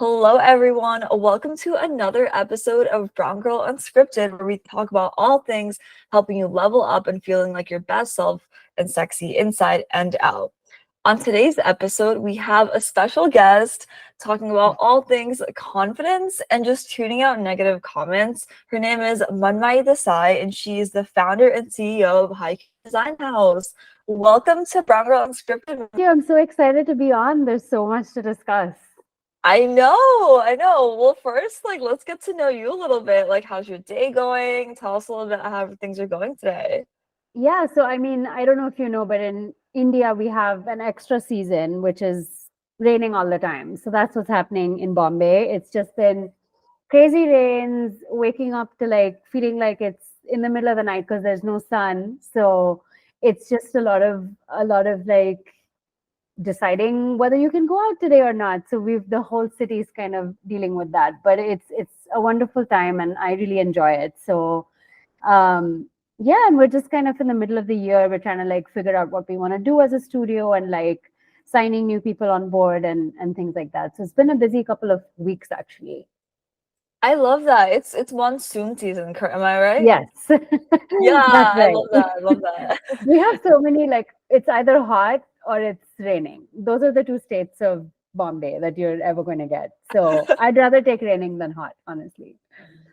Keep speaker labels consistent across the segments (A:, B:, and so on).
A: Hello, everyone. Welcome to another episode of Brown Girl Unscripted, where we talk about all things helping you level up and feeling like your best self and sexy inside and out. On today's episode, we have a special guest talking about all things confidence and just tuning out negative comments. Her name is Manmai Desai, and she is the founder and CEO of Haiku Design House. Welcome to Brown Girl Unscripted.
B: Thank you. I'm so excited to be on. There's so much to discuss.
A: I know. Well, first, let's get to know you a little bit. Like, how's your day going? Tell us a little bit how things are going today.
B: Yeah, so I mean, I don't know if you know, but in India, we have an extra season, which is raining all the time. So that's what's happening in Bombay. It's just been crazy rains, waking up to like feeling like it's in the middle of the night because there's no sun. So it's just a lot of like deciding whether you can go out today or not. So the whole city is kind of dealing with that, but it's a wonderful time and I really enjoy it. So yeah, and we're just kind of in the middle of the year. We're trying to like figure out what we want to do as a studio and like signing new people on board and things like that. So it's been a busy couple of weeks actually.
A: I love that. It's monsoon season, am I right?
B: Yes.
A: Yeah,
B: That's
A: I
B: right.
A: love that. I love that.
B: We have so many, like it's either hot or it's raining. Those are the two states of Bombay that you're ever going to get. So I'd rather take raining than hot, honestly.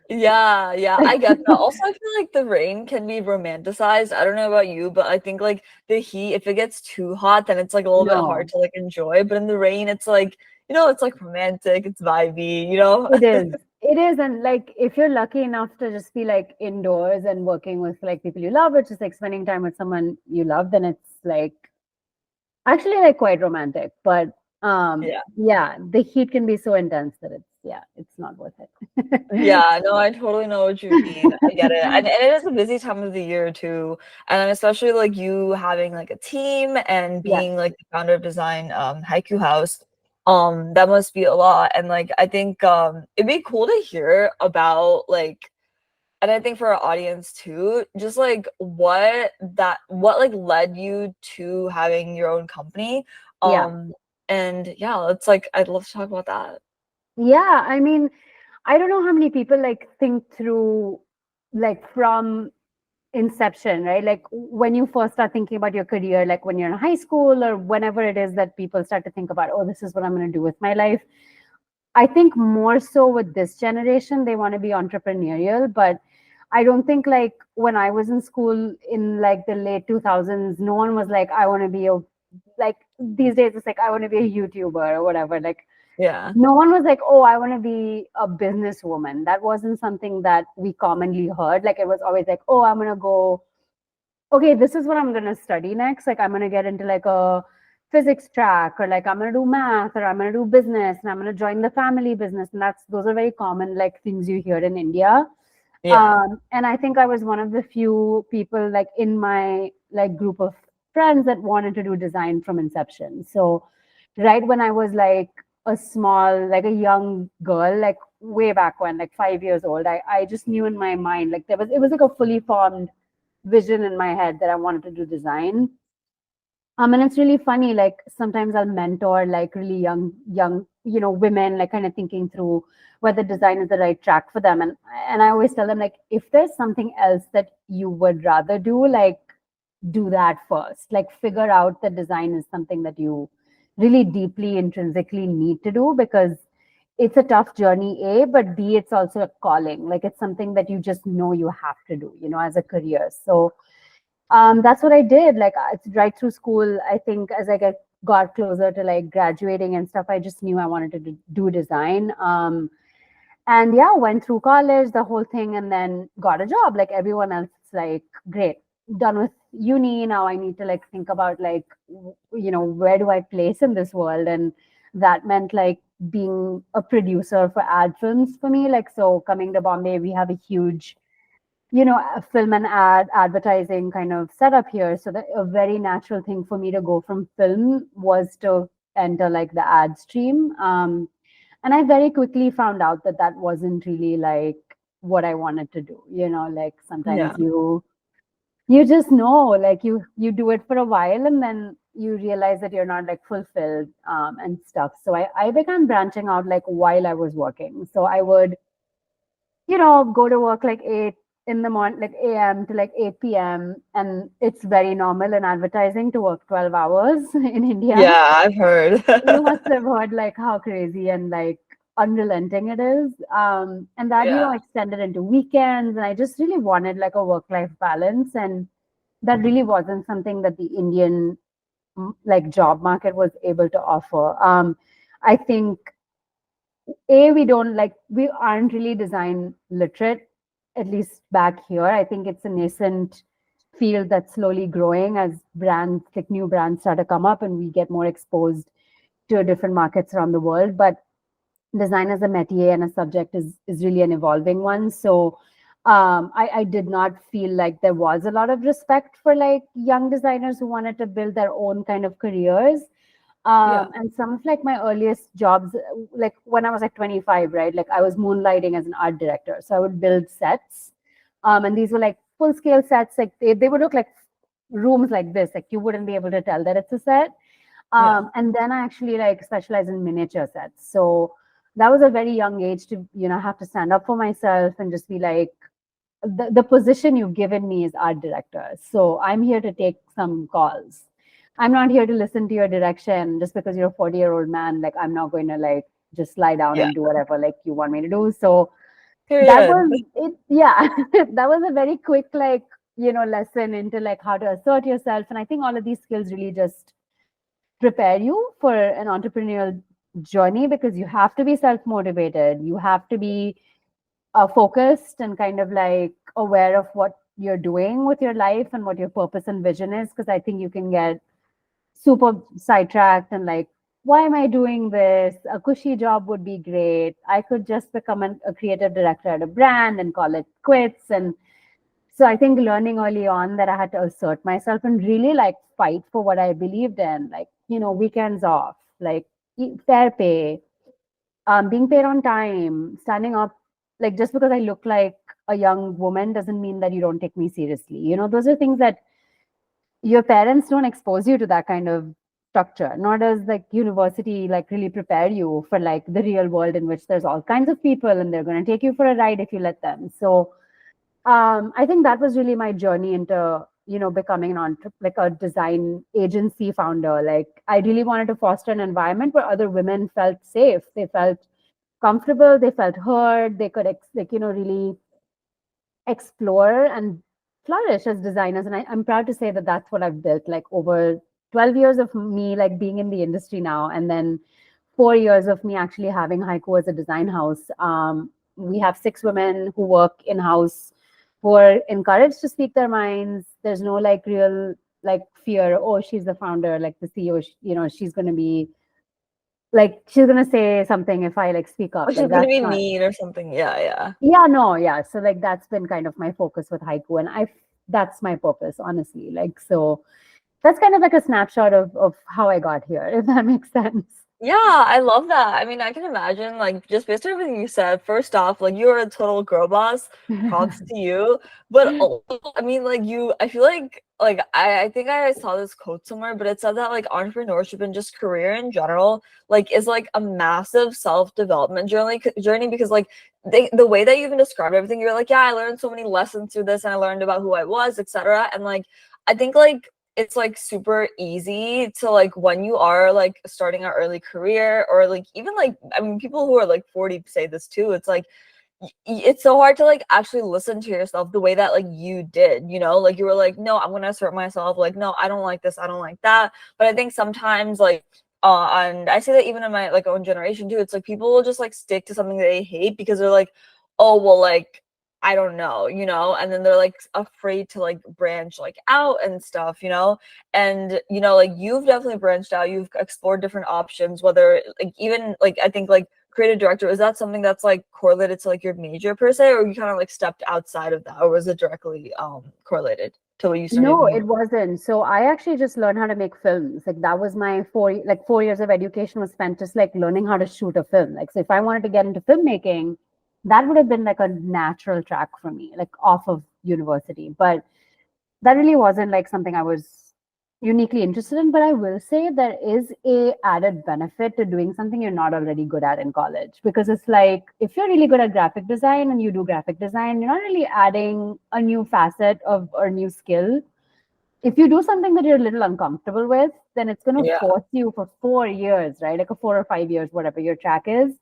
A: Yeah, I get that. Also, I feel like the rain can be romanticized. I don't know about you, but I think like the heat, if it gets too hot, then it's like a little bit hard
B: No,
A: to like enjoy. But in the rain, it's like, it's like romantic, it's vibey.
B: it is. It is. And like if you're lucky enough to just be like indoors and working with like people you love, or just like spending time with someone you love, then it's like actually like quite romantic. But
A: Yeah.
B: yeah, the heat can be so intense that it's not worth it.
A: Yeah, no, I totally know what you mean. I get it. And it is a busy time of the year too. And then especially like you having like a team and
B: Yeah.
A: being like the founder of design Haiku House, that must be a lot. And like I think it'd be cool to hear about like, and I think for our audience too, just like what like led you to having your own company.
B: Yeah.
A: And yeah, it's like I'd love to talk about that.
B: Yeah. I mean, I don't know how many people like think through like from inception, right? Like when you first start thinking about your career, like when you're in high school or whenever it is that people start to think about, oh, this is what I'm going to do with my life. I think more so with this generation, they want to be entrepreneurial, but I don't think like when I was in school in like the late 2000s, no one was like, I want to be a, like these days it's like, I want to be a YouTuber or whatever. Like
A: Yeah.
B: no one was like, oh, I want to be a businesswoman. That wasn't something that we commonly heard. Like it was always like, oh, I'm going to go, okay, this is what I'm going to study next. Like I'm going to get into like a physics track or like I'm going to do math or I'm going to do business and I'm going to join the family business. And those are very common like things you hear in India.
A: Yeah.
B: And I think I was one of the few people like in my like group of friends that wanted to do design from inception. So right when I was like a small, like a young girl, like way back when, like 5 years old, I just knew in my mind, like it was like a fully formed vision in my head that I wanted to do design. And it's really funny, like sometimes I'll mentor like really young, women, like kind of thinking through whether design is the right track for them. And I always tell them like if there's something else that you would rather do, like do that first. Like figure out that design is something that you really deeply intrinsically need to do because it's a tough journey, A, but B, it's also a calling. Like it's something that you just know you have to do, as a career. So that's what I did. Like it's right through school. I think as I got closer to like graduating and stuff, I just knew I wanted to do design. And yeah, went through college, the whole thing, and then got a job. Like everyone else, it's like great, done with uni. Now I need to like think about like where do I place in this world, and that meant like being a producer for ad films for me. Like so, coming to Bombay, we have a huge a film and advertising kind of setup here. So that a very natural thing for me to go from film was to enter like the ad stream. And I very quickly found out that that wasn't really like what I wanted to do. Like sometimes
A: Yeah.
B: you just know, like you do it for a while and then you realize that you're not like fulfilled and stuff. So I began branching out like while I was working. So I would, go to work like 8 in the morning, like a.m. to like 8 p.m. And it's very normal in advertising to work 12 hours in India.
A: Yeah, I've heard.
B: You must have heard like how crazy and like unrelenting it is. And that,
A: Yeah.
B: extended into weekends. And I just really wanted like a work-life balance. And that really wasn't something that the Indian like job market was able to offer. I think we aren't really design literate, at least back here. I think it's a nascent field that's slowly growing as brands, like new brands, start to come up and we get more exposed to different markets around the world. But design as a métier and a subject is really an evolving one. So I did not feel like there was a lot of respect for like young designers who wanted to build their own kind of careers.
A: Yeah.
B: And some of like my earliest jobs, like when I was like 25, right? Like I was moonlighting as an art director. So I would build sets. And these were like full scale sets. Like they would look like rooms like this. Like you wouldn't be able to tell that it's a set.
A: Yeah.
B: And then I actually like specialized in miniature sets. So that was a very young age to, have to stand up for myself and just be like, the position you've given me is art director. So I'm here to take some calls. I'm not here to listen to your direction just because you're a 40-year-old man. Like I'm not going to like just lie down
A: Yeah.
B: and do whatever like you want me to do. So that
A: Period.
B: was it. Yeah. That was a very quick like, lesson into like how to assert yourself. And I think all of these skills really just prepare you for an entrepreneurial journey because you have to be self motivated. You have to be focused and kind of like aware of what you're doing with your life and what your purpose and vision is. Because I think you can get super sidetracked and like, why am I doing this? A cushy job would be great. I could just become a creative director at a brand and call it quits. And so I think learning early on that I had to assert myself and really like fight for what I believed in, like, weekends off, like fair pay, being paid on time, standing up. Like just because I look like a young woman doesn't mean that you don't take me seriously. Those are things that your parents don't expose you to that kind of structure, nor does like university like really prepare you for like the real world in which there's all kinds of people and they're going to take you for a ride if you let them. So I think that was really my journey into becoming like a design agency founder. Like I really wanted to foster an environment where other women felt safe, they felt comfortable, they felt heard, they could really explore and flourish as designers. And I'm proud to say that that's what I've built, like over 12 years of me like being in the industry now, and then 4 years of me actually having Haiku as a design house. We have 6 women who work in house who are encouraged to speak their minds. There's no like real like fear. Oh, she's the founder, like the CEO. She's going to be like she's going to say something if I like speak
A: Or
B: up.
A: she's
B: Like
A: gonna
B: that's
A: be
B: not.
A: mean or something. Yeah, yeah.
B: Yeah, no, yeah. So like that's been kind of my focus with Haiku, and that's my purpose, honestly. Like so, that's kind of like a snapshot of how I got here, if that makes sense.
A: Yeah, I love that. I mean, I can imagine, like, just based on everything you said, first off, like, you're a total girl boss. Props to you. But also, I mean, like, I feel like, I think I saw this quote somewhere, but it said that, like, entrepreneurship and just career in general, like, is like a massive self-development journey because, like, the way that you even described everything, you're like, yeah, I learned so many lessons through this and I learned about who I was, etc. And, like, I think, like, it's like super easy to like when you are like starting an early career or like even like I mean people who are like 40 say this too. It's like it's so hard to like actually listen to yourself the way that like you did, like you were like, no, I'm gonna assert myself, like, no, I don't like this, I don't like that. But I think sometimes like and I say that even in my like own generation too, it's like people will just like stick to something that they hate because they're like, oh well, like I don't know, and then they're like afraid to like branch like out and stuff, and like you've definitely branched out, you've explored different options, whether like even like I think like creative director, is that something that's like correlated to like your major per se, or you kind of like stepped outside of that, or was it directly correlated to what you studied
B: No,
A: in
B: it
A: university?
B: wasn't. So I actually just learned how to make films. Like that was my 4 years of education was spent just like learning how to shoot a film. Like so if I wanted to get into filmmaking, that would have been like a natural track for me, like off of university. But that really wasn't like something I was uniquely interested in. But I will say there is a added benefit to doing something you're not already good at in college, because it's like if you're really good at graphic design and you do graphic design, you're not really adding a new facet of or new skill. If you do something that you're a little uncomfortable with, then it's going to
A: Yeah.
B: force you for 4 years, right? Like a 4 or 5 years, whatever your track is,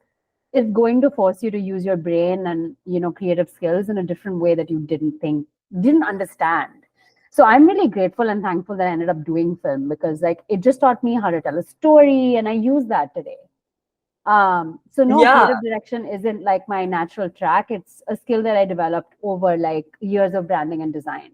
B: it's going to force you to use your brain and creative skills in a different way that you didn't understand. So I'm really grateful and thankful that I ended up doing film, because like it just taught me how to tell a story, and I use that today. So no,
A: Yeah.
B: creative direction isn't like my natural track. It's a skill that I developed over like years of branding and design.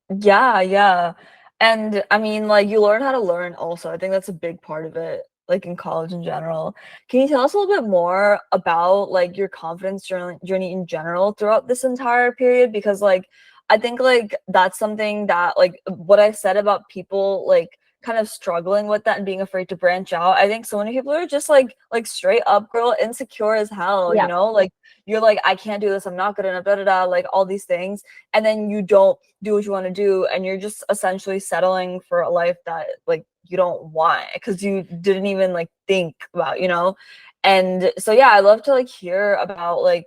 A: Yeah, yeah. And I mean, like, you learn how to learn also. I think that's a big part of it, like in college in general. Can you tell us a little bit more about like your confidence journey in general throughout this entire period? Because like I think like that's something that like what I said about people like kind of struggling with that and being afraid to branch out. I think so many people are just like straight up girl insecure as hell, you
B: Yeah.
A: know? Like you're like, I can't do this, I'm not good enough, da da da, like all these things. And then you don't do what you want to do, and you're just essentially settling for a life that like you don't want because you didn't even like think about, you know. And so yeah, I love to like hear about like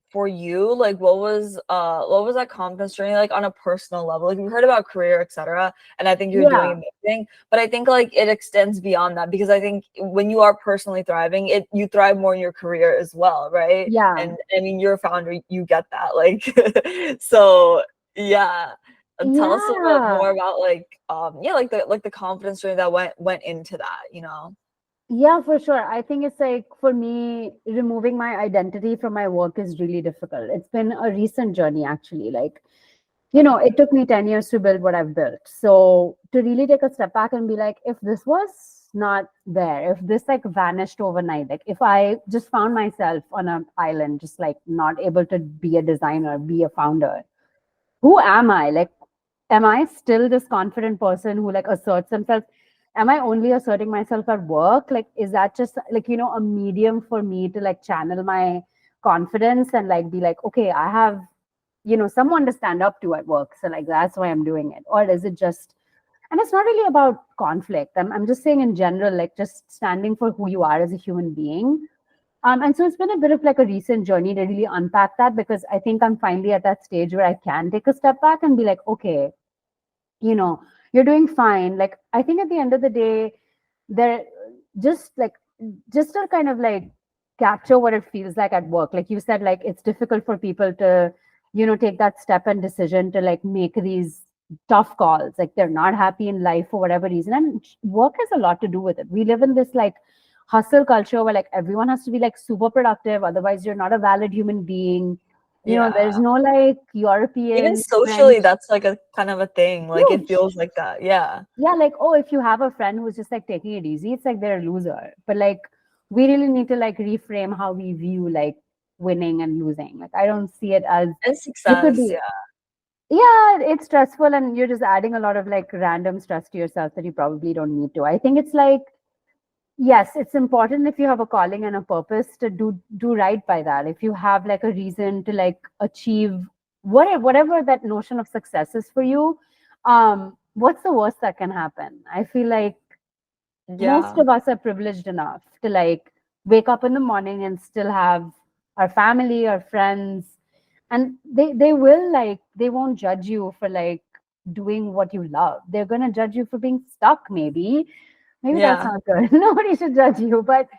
A: for you, like what was that confidence journey like on a personal level? Like we heard about career, etc., and I think you're doing
B: Yeah.
A: amazing, but I think like it extends beyond that, because I think when you are personally thriving, it you thrive more in your career as well, right?
B: Yeah.
A: And I mean, you're a founder, you get that, like so yeah. Tell us a little bit
B: Yeah.
A: more about like yeah, like the confidence journey that went into that, you know?
B: Yeah, for sure. I think it's like for me, removing my identity from my work is really difficult. It's been a recent journey, actually. Like,
A: Okay.
B: it took me 10 years to build what I've built. So to really take a step back and be like, if this was not there, if this like vanished overnight, like if I just found myself on an island, just like not able to be a designer, be a founder, who am I? Like, am I still this confident person who like asserts themselves? Am I only asserting myself at work? Like, is that just like, a medium for me to like channel my confidence and like be like, okay, I have, someone to stand up to at work. So like that's why I'm doing it. Or is it just, and it's not really about conflict. I'm just saying in general, like just standing for who you are as a human being. And so it's been a bit of like a recent journey to really unpack that, because I think I'm finally at that stage where I can take a step back and be like, okay, you know, you're doing fine. Like, I think at the end of the day, there just like, just to kind of like capture what it feels like at work. Like you said, like it's difficult for people to, take that step and decision to like make these tough calls. Like they're not happy in life for whatever reason. And work has a lot to do with it. We live in this like hustle culture where like everyone has to be like super productive, otherwise you're not a valid human being. There's
A: Yeah.
B: no like
A: Even
B: European
A: socially,
B: French.
A: that's like a kind of a thing. Like it
B: Huge.
A: feels like that. Yeah.
B: Yeah, like, oh, if you have a friend who's just like taking it easy, it's like they're a loser. But like, we really need to like reframe how we view like winning and losing. Like, I don't see it as
A: And
B: you could
A: success.
B: be,
A: Yeah.
B: yeah, it's stressful and you're just adding a lot of like random stress to yourself that you probably don't need to. I think it's like, yes, it's important if you have a calling and a purpose to do right by that. If you have like a reason to like achieve whatever that notion of success is for you, what's the worst that can happen? I feel like most
A: Yeah.
B: of us are privileged enough to like wake up in the morning and still have our family, our friends, and they will like they won't judge you for like doing what you love. They're gonna judge you for being stuck, maybe that's
A: Yeah.
B: not good. Nobody should judge you, but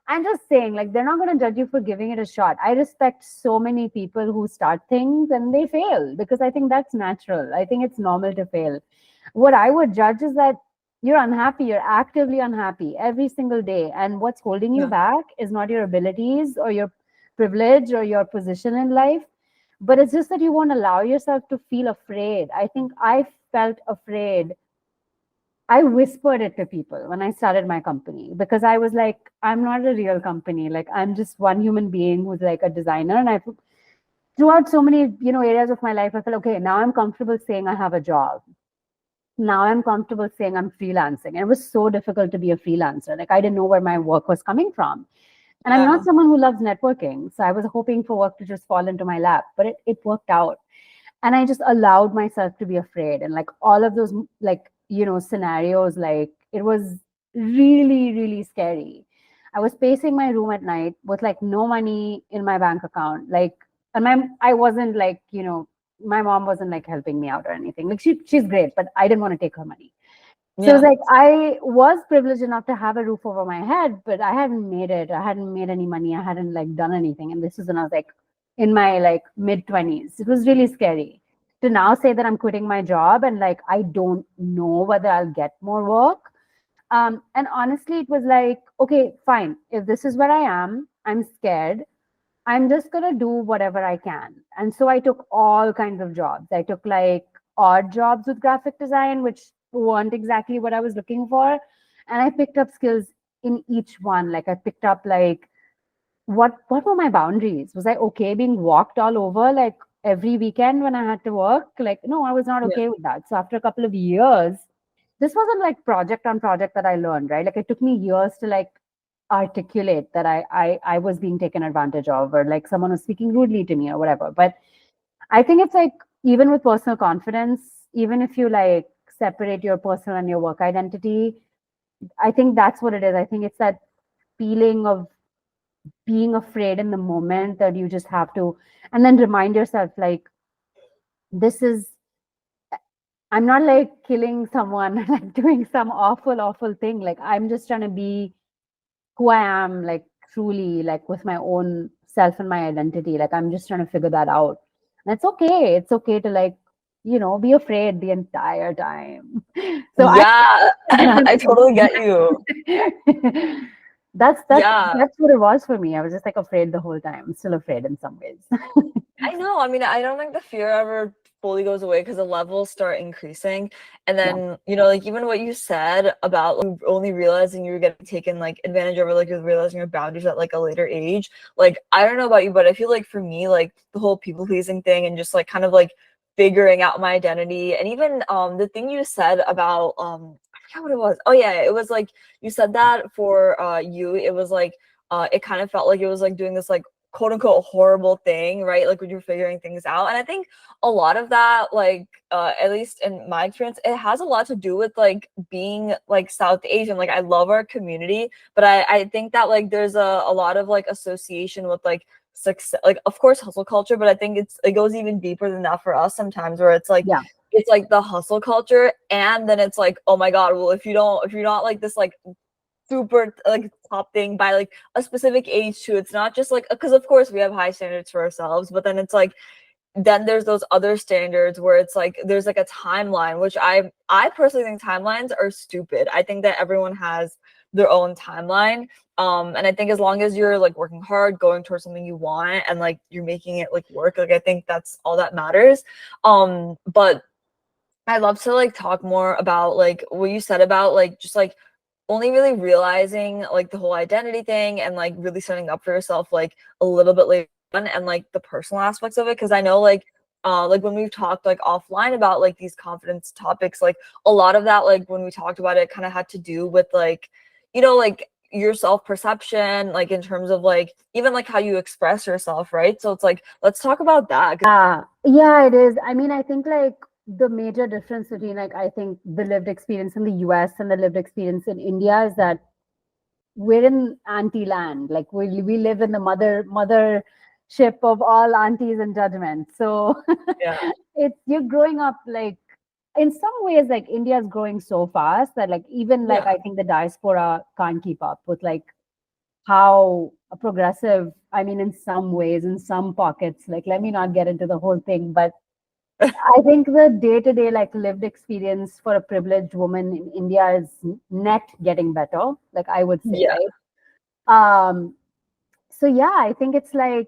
B: I'm just saying, like, they're not going to judge you for giving it a shot. I respect so many people who start things and they fail, because I think that's natural. I think it's normal to fail. What I would judge is that you're unhappy, you're actively unhappy every single day. And what's holding you
A: Yeah.
B: back is not your abilities or your privilege or your position in life, but it's just that you won't allow yourself to feel afraid. I think I felt afraid. I whispered it to people when I started my company, because I was like, I'm not a real company. Like, I'm just one human being who's like a designer. And throughout so many, areas of my life, I felt, okay, now I'm comfortable saying I have a job. Now I'm comfortable saying I'm freelancing. And it was so difficult to be a freelancer. Like, I didn't know where my work was coming from. And I'm not
A: Yeah.
B: someone who loves networking. So I was hoping for work to just fall into my lap, but it worked out. And I just allowed myself to be afraid. And like all of those like scenarios, like it was really, really scary. I was pacing my room at night with like no money in my bank account. Like, and I wasn't like, my mom wasn't like helping me out or anything. Like she's great, but I didn't want to take her money. So it was
A: Yeah.
B: like I was privileged enough to have a roof over my head, but I hadn't made it. I hadn't made any money. I hadn't like done anything. And this was when I was like in my like mid 20s. It was really scary to now say that I'm quitting my job and like I don't know whether I'll get more work. And honestly, it was like, okay, fine. If this is where I am, I'm scared. I'm just going to do whatever I can. And so I took all kinds of jobs. I took like odd jobs with graphic design, which weren't exactly what I was looking for. And I picked up skills in each one. Like I picked up like what were my boundaries? Was I okay being walked all over like every weekend when I had to work? Like, no, I was not
A: Yeah.
B: okay with that. So after a couple of years, this wasn't like project on project that I learned, right? Like it took me years to like articulate that I was being taken advantage of, or like someone was speaking rudely to me or whatever. But I think it's like even with personal confidence, even if you like separate your personal and your work identity, I think that's what it is. I think it's that feeling of being afraid in the moment that you just have to, and then remind yourself like this is, I'm not like killing someone, like doing some awful thing. Like I'm just trying to be who I am, like truly, like with my own self and my identity. Like I'm just trying to figure that out. And it's okay. It's okay to like, be afraid the entire time. So I
A: Yeah, I totally get you.
B: that's
A: Yeah.
B: that's what it was for me. I was just like afraid the whole time. I'm still afraid in some ways.
A: I know. I mean, I don't think the fear ever fully goes away because the levels start increasing. And
B: Yeah.
A: then, like even what you said about like, only realizing you were getting taken like advantage of, or like you're realizing your boundaries at like a later age. Like, I don't know about you, but I feel like for me, like the whole people pleasing thing and just like kind of like figuring out my identity. And even the thing you said about I forgot what it was. Oh yeah, it was like you said that for you, it was like it kind of felt like it was like doing this like quote unquote horrible thing, right? Like when you're figuring things out. And I think a lot of that, like at least in my experience, it has a lot to do with like being like South Asian. Like I love our community, but I think that like there's a lot of like association with like success, like of course hustle culture, but I think it goes even deeper than that for us sometimes, where
B: Yeah.
A: it's like the hustle culture, and then it's like, oh my god, well if you're not like this like super like top thing by like a specific age too. It's not just like, because of course we have high standards for ourselves, but then it's like then there's those other standards where it's like there's like a timeline, which I personally think timelines are stupid. I think that everyone has their own timeline. And I think as long as you're like working hard, going towards something you want, and like you're making it like work, like I think that's all that matters. But I'd love to like talk more about like what you said about like just like only really realizing like the whole identity thing and like really setting up for yourself like a little bit later on, and like the personal aspects of it, because I know like when we've talked like offline about like these confidence topics, like a lot of that, like when we talked about it, kind of had to do with like like your self-perception, like in terms of like even like how you express yourself, right? So it's like let's talk about that.
B: Yeah, it is. I mean, I think like the major difference between like I think the lived experience in the US and the lived experience in India is that we're in auntie land. Like we live in the mothership of all aunties and judgment. So
A: Yeah.
B: it's you're growing up like in some ways like India is growing so fast that like even like
A: Yeah.
B: I think the diaspora can't keep up with like how progressive, I mean, in some ways, in some pockets, like let me not get into the whole thing, but I think the day-to-day like lived experience for a privileged woman in India is net getting better, like I would say,
A: Yeah.
B: right? Um, so yeah, I think it's like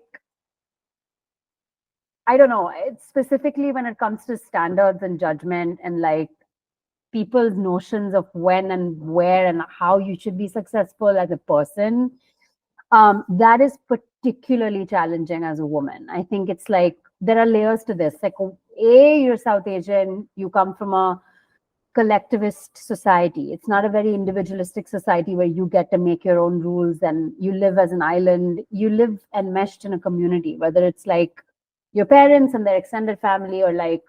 B: I don't know, it's specifically when it comes to standards and judgment and like people's notions of when and where and how you should be successful as a person. That is particularly challenging as a woman. I think it's like there are layers to this. Like, you're South Asian, you come from a collectivist society. It's not a very individualistic society where you get to make your own rules and you live as an island. You live enmeshed in a community, whether it's like your parents and their extended family or like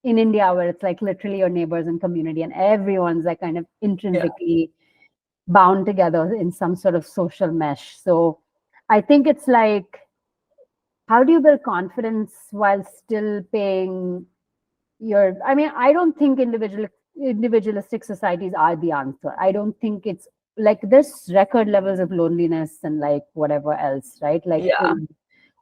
B: in India, where it's like literally your neighbors and community, and everyone's like kind of
A: Yeah.
B: intrinsically bound together in some sort of social mesh. So I think it's like, how do you build confidence while still paying your, I mean, I don't think individualistic societies are the answer. I don't think it's like there's record levels of loneliness and like whatever else, right? Like
A: Yeah.
B: in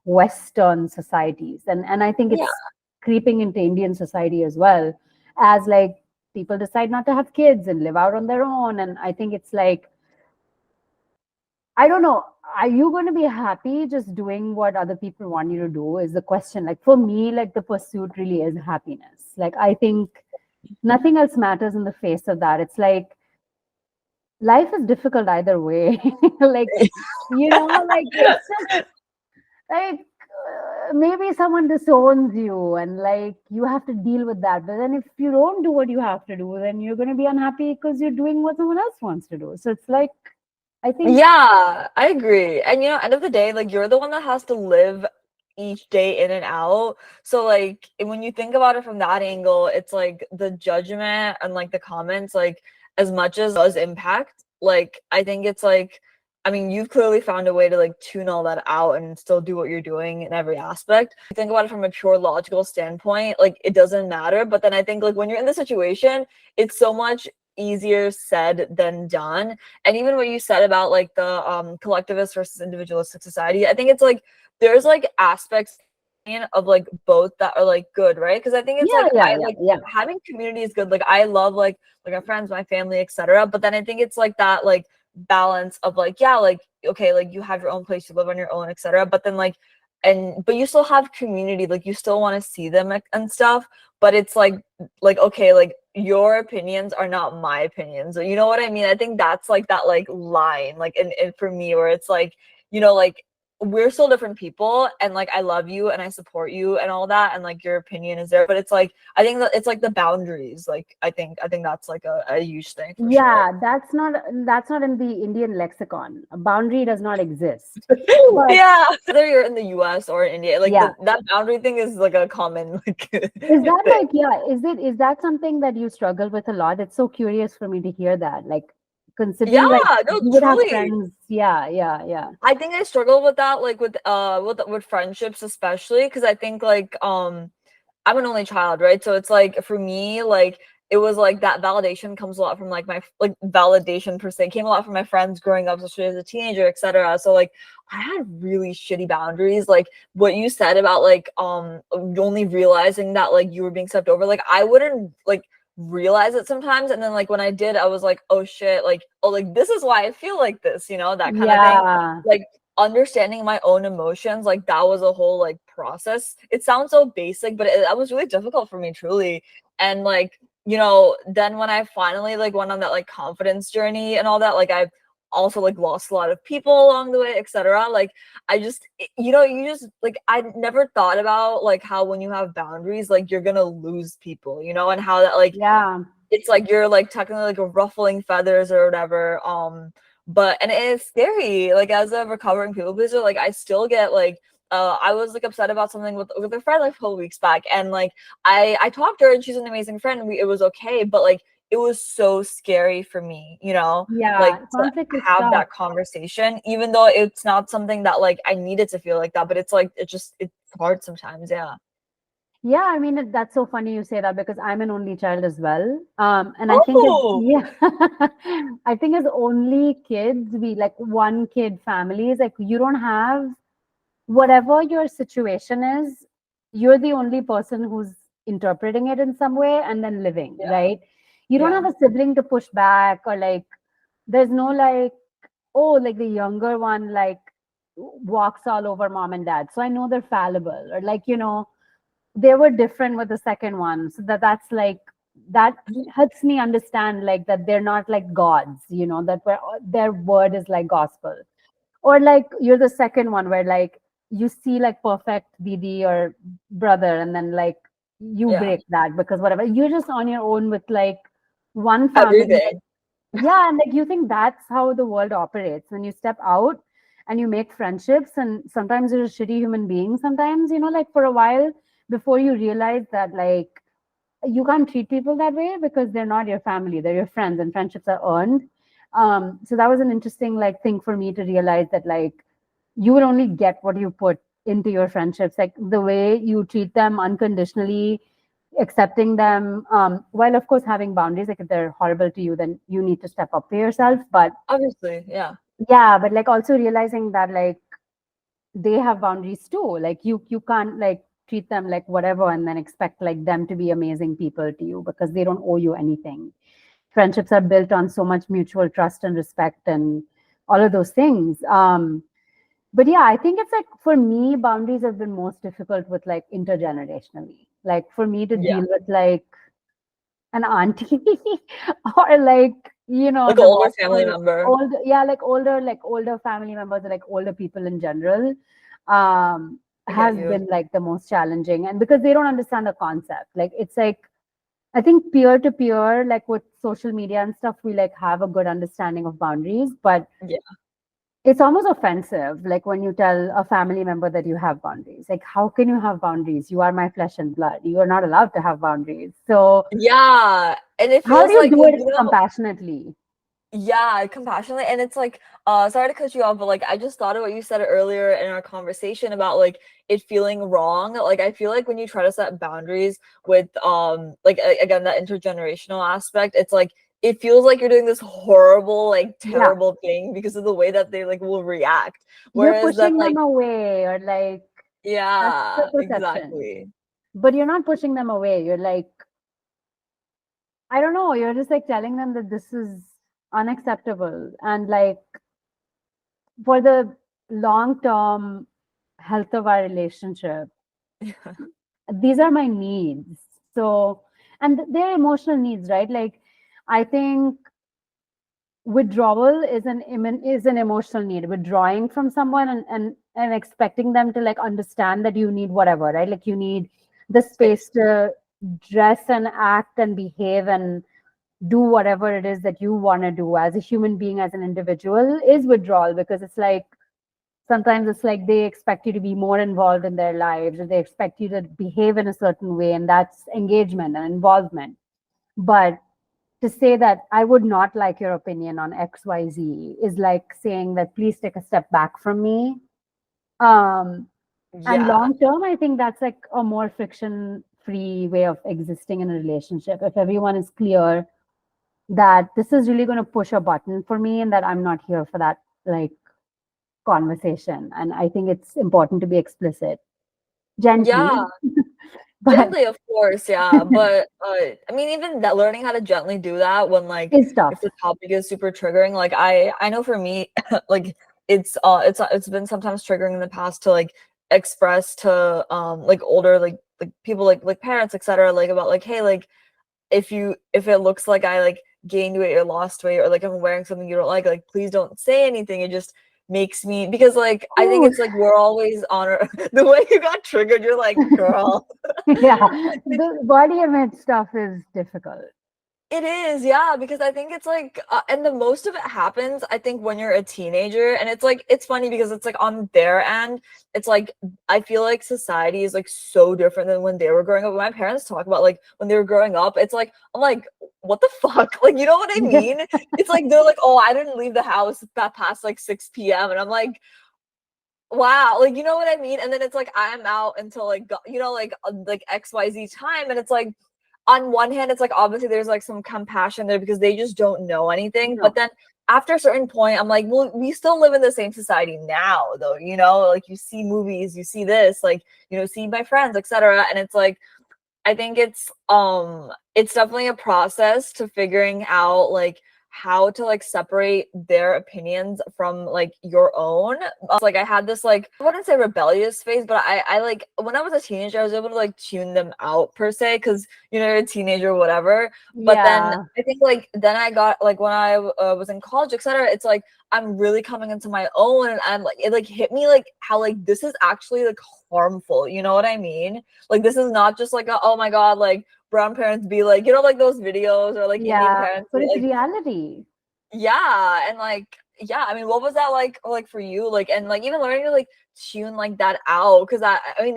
B: Western societies. And I think
A: Yeah.
B: it's creeping into Indian society as well, as like people decide not to have kids and live out on their own. And I think it's like, I don't know. Are you going to be happy just doing what other people want you to do? Is the question. Like for me, like the pursuit really is happiness. Like I think nothing else matters in the face of that. It's like life is difficult either way. Like, like it's just like maybe someone disowns you and like you have to deal with that. But then if you don't do what you have to do, then you're going to be unhappy because you're doing what someone else wants to do. So it's like, I think,
A: Yeah, I agree. And end of the day, like you're the one that has to live each day in and out. So like when you think about it from that angle, it's like the judgment and like the comments, like as much as does impact, like I think it's like, I mean, you've clearly found a way to like tune all that out and still do what you're doing in every aspect. You think about it from a pure logical standpoint, like it doesn't matter. But then I think like when you're in the situation, it's so much easier said than done. And even what you said about like the collectivist versus individualistic society, I think it's like there's like aspects of like both that are like good, right? Because I think it's
B: yeah,
A: like
B: yeah,
A: I
B: yeah,
A: like
B: yeah.
A: having community is good. Like I love like my friends, my family, etc. But then I think it's like that like balance of like, yeah, like okay, like you have your own place, you live on your own, etc. But then like but you still have community, like you still want to see them and stuff. But it's like okay, like your opinions are not my opinions. You know what I mean? I think that's like that like line, like and for me where it's like, like we're still different people and like I love you and I support you and all that and like your opinion is there. But it's like I think that it's like the boundaries. Like I think that's like a huge thing for sure.
B: Yeah, that's not in the Indian lexicon. A boundary does not exist. But
A: Yeah. Whether you're in the US or in India, like
B: yeah,
A: that boundary thing is like a common like
B: is that
A: thing.
B: like, yeah, is that something that you struggle with a lot? It's so curious for me to hear that. Like
A: Yeah,
B: considering like
A: no,
B: you would have
A: truly.
B: friends. Yeah, yeah, yeah.
A: I think I struggle with that, like with friendships, especially because I think like I'm an only child, right? So it's like for me, like it was like that validation comes a lot from like my like validation per se came a lot from my friends growing up, especially as a teenager, etc. So like I had really shitty boundaries. Like what you said about like only realizing that like you were being stepped over, like I wouldn't like realize it sometimes, and then like when I did, I was like, oh shit, like oh like this is why I feel like this, that kind of thing.
B: Yeah.
A: Like understanding my own emotions, like that was a whole like process. It sounds so basic, but that was really difficult for me, truly. And like then when I finally like went on that like confidence journey and all that, like I've also like lost a lot of people along the way, etc. Like I just you just like I never thought about like how when you have boundaries, like you're gonna lose people, and how that like
B: Yeah.
A: it's like you're like technically like ruffling feathers or whatever. But and it's scary. Like as a recovering people pleaser, like I still get like I was like upset about something with a friend like a couple weeks back, and like I talked to her and she's an amazing friend and it was okay, but like it was so scary for me, like
B: Yeah.
A: to
B: Conflict is
A: have
B: tough.
A: that conversation, even though it's not something that like I needed to feel like that, but it's like it's hard sometimes, yeah.
B: Yeah, I mean that's so funny you say that because I'm an only child as well. And I think as
A: Oh,
B: yeah, I think as only kids, we like one kid families, like you don't have whatever your situation is, you're the only person who's interpreting it in some way and then living,
A: yeah,
B: right? You don't
A: yeah,
B: have a sibling to push back or like there's no like, oh, like the younger one like walks all over mom and dad. So I know they're fallible or like, they were different with the second one. So that's like that helps me understand like that they're not like gods, that their word is like gospel. Or like you're the second one where like you see like perfect Didi or brother and then like you
A: yeah,
B: break that because whatever. You're just on your own with like one family.
A: everything.
B: Yeah, and like you think that's how the world operates. When you step out and you make friendships, and sometimes you're a shitty human being, sometimes, like for a while before you realize that like you can't treat people that way because they're not your family, they're your friends, and friendships are earned. So that was an interesting like thing for me to realize that like you will only get what you put into your friendships, like the way you treat them unconditionally, accepting them, while of course having boundaries. Like if they're horrible to you, then you need to step up for yourself. But
A: Obviously, yeah.
B: yeah, but like also realizing that like they have boundaries too. Like you can't like treat them like whatever and then expect like them to be amazing people to you because they don't owe you anything. Friendships are built on so much mutual trust and respect and all of those things. But yeah, I think it's like for me, boundaries have been most difficult with like intergenerationally. Like for me to
A: Yeah.
B: deal with like an auntie or like
A: Like an
B: the
A: older family
B: awful
A: member.
B: older, yeah, like older family members or like older people in general, um
A: I get
B: has
A: you.
B: been like the most challenging. And because they don't understand the concept, like it's like I think peer to peer, like with social media and stuff, we like have a good understanding of boundaries, but
A: Yeah.
B: it's almost offensive, like when you tell a family member that you have boundaries. Like, how can you have boundaries? You are my flesh and blood. You are not allowed to have boundaries. So,
A: Yeah. And it
B: how
A: feels
B: do you
A: like,
B: do it
A: you know,
B: compassionately?
A: yeah, compassionately. And it's like, sorry to cut you off, but like I just thought of what you said earlier in our conversation about like it feeling wrong. Like I feel like when you try to set boundaries with like again that intergenerational aspect, it's like it feels like you're doing this horrible, like
B: Yeah,
A: terrible thing because of the way that they like will react.
B: you're
A: Whereas then
B: pushing them
A: like,
B: away, or like that's the
A: yeah,
B: perception.
A: exactly.
B: But you're not pushing them away. You're like, I don't know, you're just like telling them that this is unacceptable. And like for the long term health of our relationship, these are my needs. So, and they're emotional needs, right? Like, I think withdrawal is is an emotional need. Withdrawing from someone and expecting them to like understand that you need whatever, right? Like you need the space
A: Space.
B: to dress and act and behave and do whatever it is that you want to do as a human being, as an individual, is withdrawal. Because it's like sometimes it's like they expect you to be more involved in their lives, or they expect you to behave in a certain way, and that's engagement and involvement. But to say that I would not like your opinion on XYZ is like saying that please take a step back from me. um and
A: Yeah.
B: long term, I think that's like a more friction free way of existing in a relationship, if everyone is clear that this is really going to push a button for me and that I'm not here for that like conversation. And I think it's important to be explicit
A: Yeah.
B: gently, but
A: Gently, of course, yeah. But I mean, even that learning how to gently do that when like
B: it's
A: if
B: tough.
A: the topic is super triggering, like I know for me, like it's been sometimes triggering in the past to like express to like older like people like parents, etc. Like about like, hey, like if it looks like I like gained weight or lost weight or like I'm wearing something you don't like please don't say anything. It just makes me because like I think
B: Ooh,
A: it's like we're always on our the way you got triggered, you're like, girl.
B: yeah, the body image stuff is difficult.
A: It is, yeah, because I think it's like, and the most of it happens, I think, when you're a teenager, and it's like, it's funny because it's like on their end, it's like, I feel like society is like so different than when they were growing up. When my parents talk about like when they were growing up, it's like, I'm like, what the fuck? Like, you know what I mean? It's like, they're like, oh, I didn't leave the house that past like 6 p.m. And I'm like, wow, like, you know what I mean? And then it's like, I'm out until like, you know, like XYZ time. And it's like, on one hand, it's like obviously there's like some compassion there because they just don't know anything. But
B: No.
A: then after a certain point, I'm like, well, we still live in the same society now, though, you know, like you see movies, you see this, like, you know, see my friends, etc. And it's like, I think it's definitely a process to figuring out like how to like separate their opinions from like your own. Like I had this like I wouldn't say rebellious phase, but I like when I was a teenager, I was able to like tune them out per se because you know you're a teenager or whatever. But then
B: Yeah.
A: I think like then I got like when I was in college, etc. It's like I'm really coming into my own, and I'm like it like hit me like how like this is actually like harmful. You know what I mean? Like this is not just like a, oh my god, like brown parents be like, you know, like those videos or like Indian
B: Yeah.
A: parents
B: But
A: be
B: it's
A: like,
B: reality.
A: yeah, and like yeah, I mean, what was that like for you? Like, and like even learning to like tune like that out, because I mean,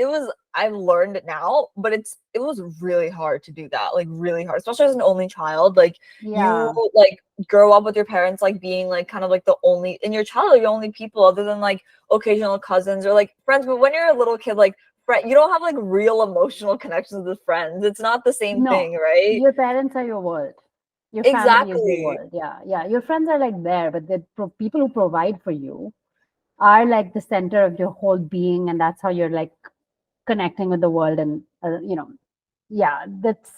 A: I've learned it now, but it was really hard to do that, like really hard, especially as an only child. Like you
B: Yeah.
A: like grow up with your parents like being like kind of like the only in your childhood, your only people other than like occasional cousins or like friends. But when you're a little kid, like you don't have like real emotional connections with friends. It's not the same
B: No,
A: thing, right?
B: your parents are your world. Your family is your
A: Exactly.
B: world. Yeah, yeah. Your friends are like there, but the people who provide for you are like the center of your whole being, and that's how you're like connecting with the world. And yeah, that's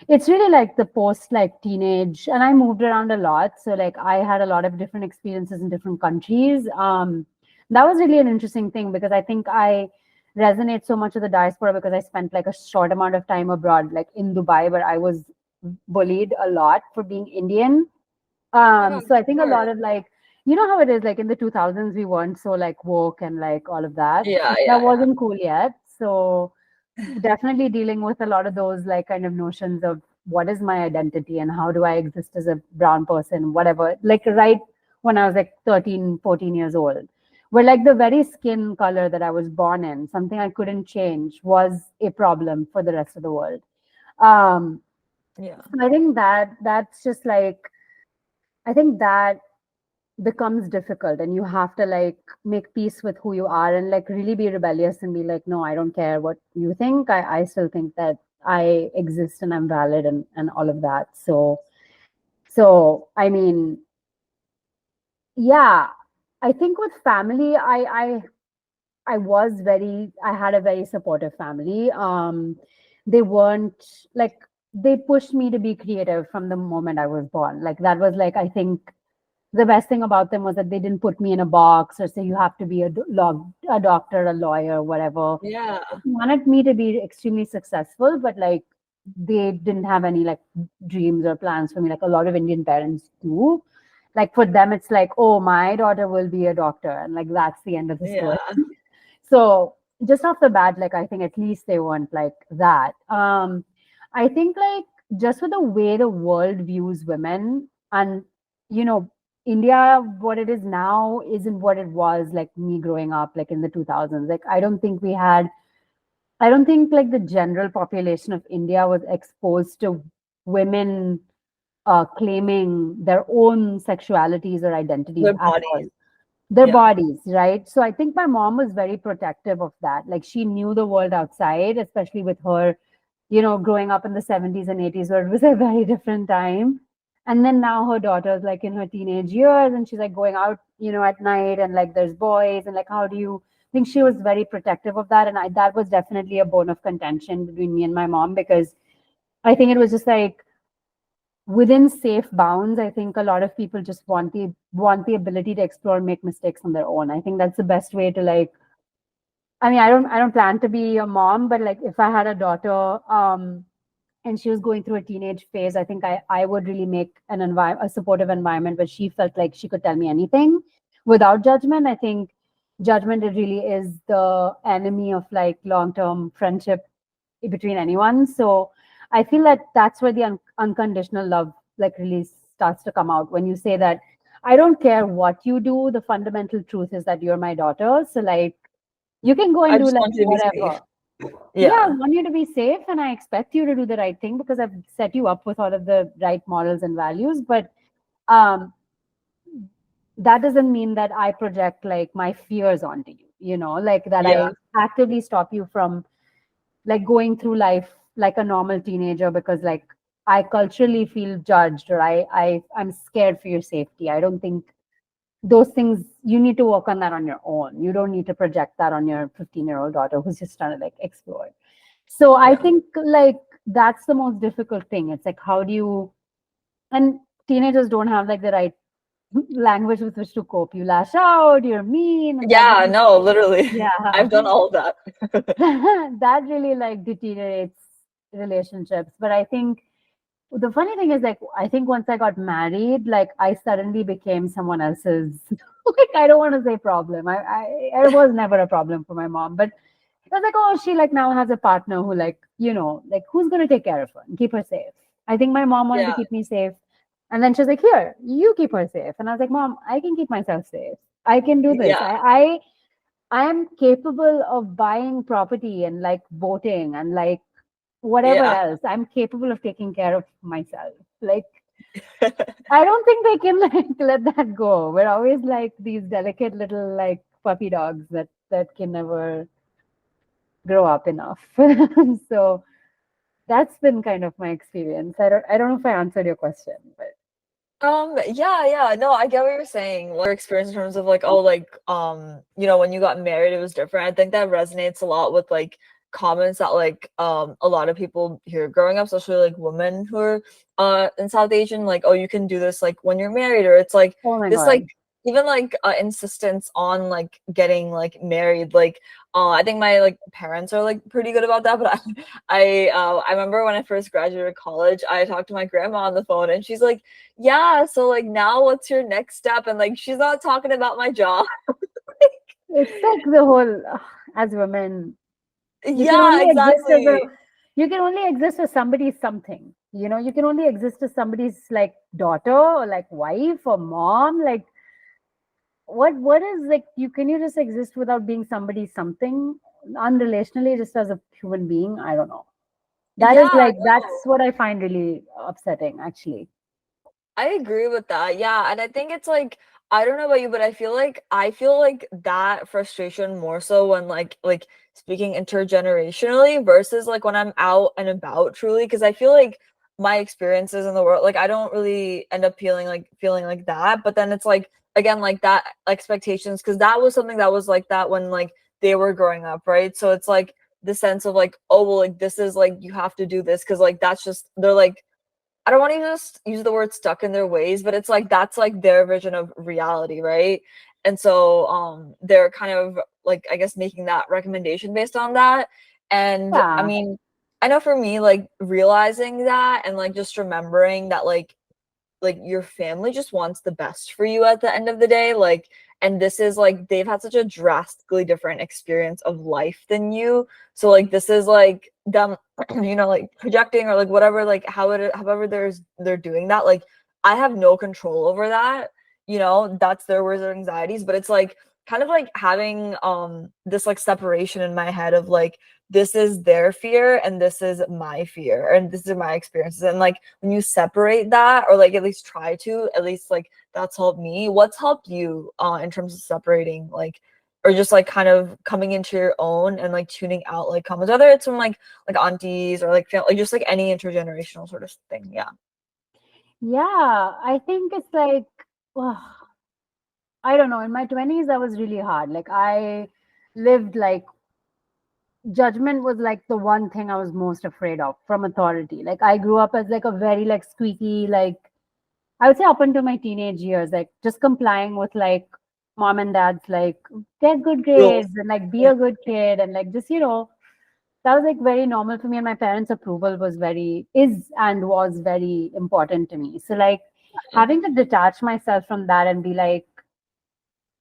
B: it's really like the post like teenage, and I moved around a lot, so like I had a lot of different experiences in different countries. That was really an interesting thing because I think I resonate so much with the diaspora because I spent like a short amount of time abroad, like in Dubai, where I was bullied a lot for being Indian.
A: Oh my God,
B: So I think a
A: sure.
B: lot of like, you know how it is, like in the 2000s, we weren't so like woke and like all of that.
A: Yeah,
B: That
A: yeah, yeah.
B: wasn't cool yet. So definitely dealing with a lot of those like kind of notions of what is my identity and how do I exist as a brown person, whatever. Like right when I was like 13, 14 years old, where like the very skin color that I was born in, something I couldn't change, was a problem for the rest of the world. Um,
A: Yeah.
B: I think that's just like, I think that becomes difficult and you have to like make peace with who you are and like really be rebellious and be like, no, I don't care what you think. I still think that I exist and I'm valid and all of that. So I mean, yeah, I think with family, I was very, I had a very supportive family. They weren't like, they pushed me to be creative from the moment I was born. Like that was like, I think the best thing about them was that they didn't put me in a box or say you have to be a doctor, a lawyer, whatever.
A: Yeah.
B: They wanted me to be extremely successful, but like they didn't have any like dreams or plans for me, like a lot of Indian parents do. Like for them, it's like, oh, my daughter will be a doctor, and like that's the end of the story.
A: Yeah.
B: So just off the bat, like I think at least they weren't like that. I think like just with the way the world views women, and you know, India, what it is now isn't what it was like me growing up like in the 2000s. Like I don't think like the general population of India was exposed to women claiming their own sexualities or identities
A: Their
B: at all,
A: bodies.
B: their
A: Yeah.
B: bodies, right? So I think my mom was very protective of that. Like she knew the world outside, especially with her, growing up in the 70s and 80s, where it was a very different time. And then now her daughter's like in her teenage years and she's like going out, at night and like there's boys and like how do you I think she was very protective of that. And that was definitely a bone of contention between me and my mom because I think it was just like within safe bounds. I think a lot of people just want the ability to explore and make mistakes on their own. I think that's the best way to like, I mean, I don't plan to be a mom, but like if I had a daughter and she was going through a teenage phase, I think I would really make a supportive environment where she felt like she could tell me anything without judgment. I think judgment, it really is the enemy of like long-term friendship between anyone. So I feel that that's where the unconditional love like really starts to come out when you say that I don't care what you do. The fundamental truth is that you're my daughter. So like you can go
A: I
B: and do
A: just
B: like
A: want you to be safe.
B: whatever. Yeah, I
A: Yeah.
B: want you to be safe and I expect you to do the right thing because I've set you up with all of the right morals and values. But um, that doesn't mean that I project like my fears onto you, like that
A: Yeah.
B: I actively stop you from like going through life like a normal teenager because like I culturally feel judged or I'm scared for your safety. I don't think those things, you need to work on that on your own. You don't need to project that on your 15-year-old daughter who's just trying to like explore. So I
A: Yeah.
B: think like that's the most difficult thing. It's like how do you, and teenagers don't have like the right language with which to cope. You lash out, you're mean, and that
A: Yeah,
B: really,
A: no, literally.
B: yeah,
A: I've done all of that.
B: that really like deteriorates relationships. But I think the funny thing is like I think once I got married, like I suddenly became someone else's like I don't want to say problem. I was never a problem for my mom, but it was like, oh, she like now has a partner who like, like who's gonna take care of her and keep her safe. I think my mom wanted to
A: Yeah.
B: keep me safe. And then she's like, here, you keep her safe. And I was like, Mom, I can keep myself safe. I can do this.
A: Yeah,
B: I am capable of buying property and like voting and like whatever
A: yeah.
B: else. I'm capable of taking care of myself. Like, I don't think they can like let that go. We're always like these delicate little like puppy dogs that can never grow up enough. So that's been kind of my experience. I don't know if I answered your question, but
A: Yeah, yeah. No, I get what you're saying. Like, your experience in terms of like, oh, like, when you got married, it was different. I think that resonates a lot with like comments that like a lot of people hear growing up, especially like women who are in South Asian, like, oh, you can do this like when you're married, or it's like
B: oh my
A: this like
B: god.
A: even like insistence on like getting like married. Like, I think my like parents are like pretty good about that, but I remember when I first graduated college, I talked to my grandma on the phone, and she's like, yeah, so like now what's your next step? And like she's not talking about my job.
B: It's like the whole as women, you can
A: Yeah,
B: only exist as a
A: exactly.
B: you can only exist as somebody's something. You can only exist as somebody's like daughter or like wife or mom. Like what is like you just exist without being somebody's something unrelationally just as a human being? I don't know.
A: Yeah,
B: That's
A: no.
B: what I find really upsetting actually.
A: I agree with that. Yeah, and I think it's like I don't know about you, but I feel like that frustration more so when like speaking intergenerationally versus like when I'm out and about truly, because I feel like my experiences in the world, like I don't really end up feeling like that, but then it's like again like that expectations, because that was something that was like that when like they were growing up, right? So it's like the sense of like, oh well, like this is like you have to do this because like that's just they're like I don't want to just use the word stuck in their ways, but it's like that's like their vision of reality, right? And so they're kind of like I guess making that recommendation based on that. And I
B: Yeah.
A: mean, I know for me like realizing that and like just remembering that like your family just wants the best for you at the end of the day, like, and this is like they've had such a drastically different experience of life than you, so like this is like them like projecting or like whatever, like however they're doing that, like I have no control over that, that's their worries or anxieties, but it's like kind of like having this like separation in my head of like this is their fear and this is my fear and this is my experiences, and like when you separate that or like at least try to, at least like that's helped me. What's helped you in terms of separating like or just like kind of coming into your own and like tuning out like comments, whether it's from like aunties or like like just like any intergenerational sort of thing. Yeah.
B: Yeah, I think it's like, well, I don't know. In my 20s, that was really hard. Like, I lived like judgment was like the one thing I was most afraid of from authority. Like, I grew up as like a very like squeaky, like, I would say up until my teenage years, like just complying with like mom and dad's like get good
A: Rules.
B: grades and like be
A: Yeah.
B: a good kid and like just, that was like very normal for me. And my parents' approval is and was very important to me. So, like, having to detach myself from that and be like,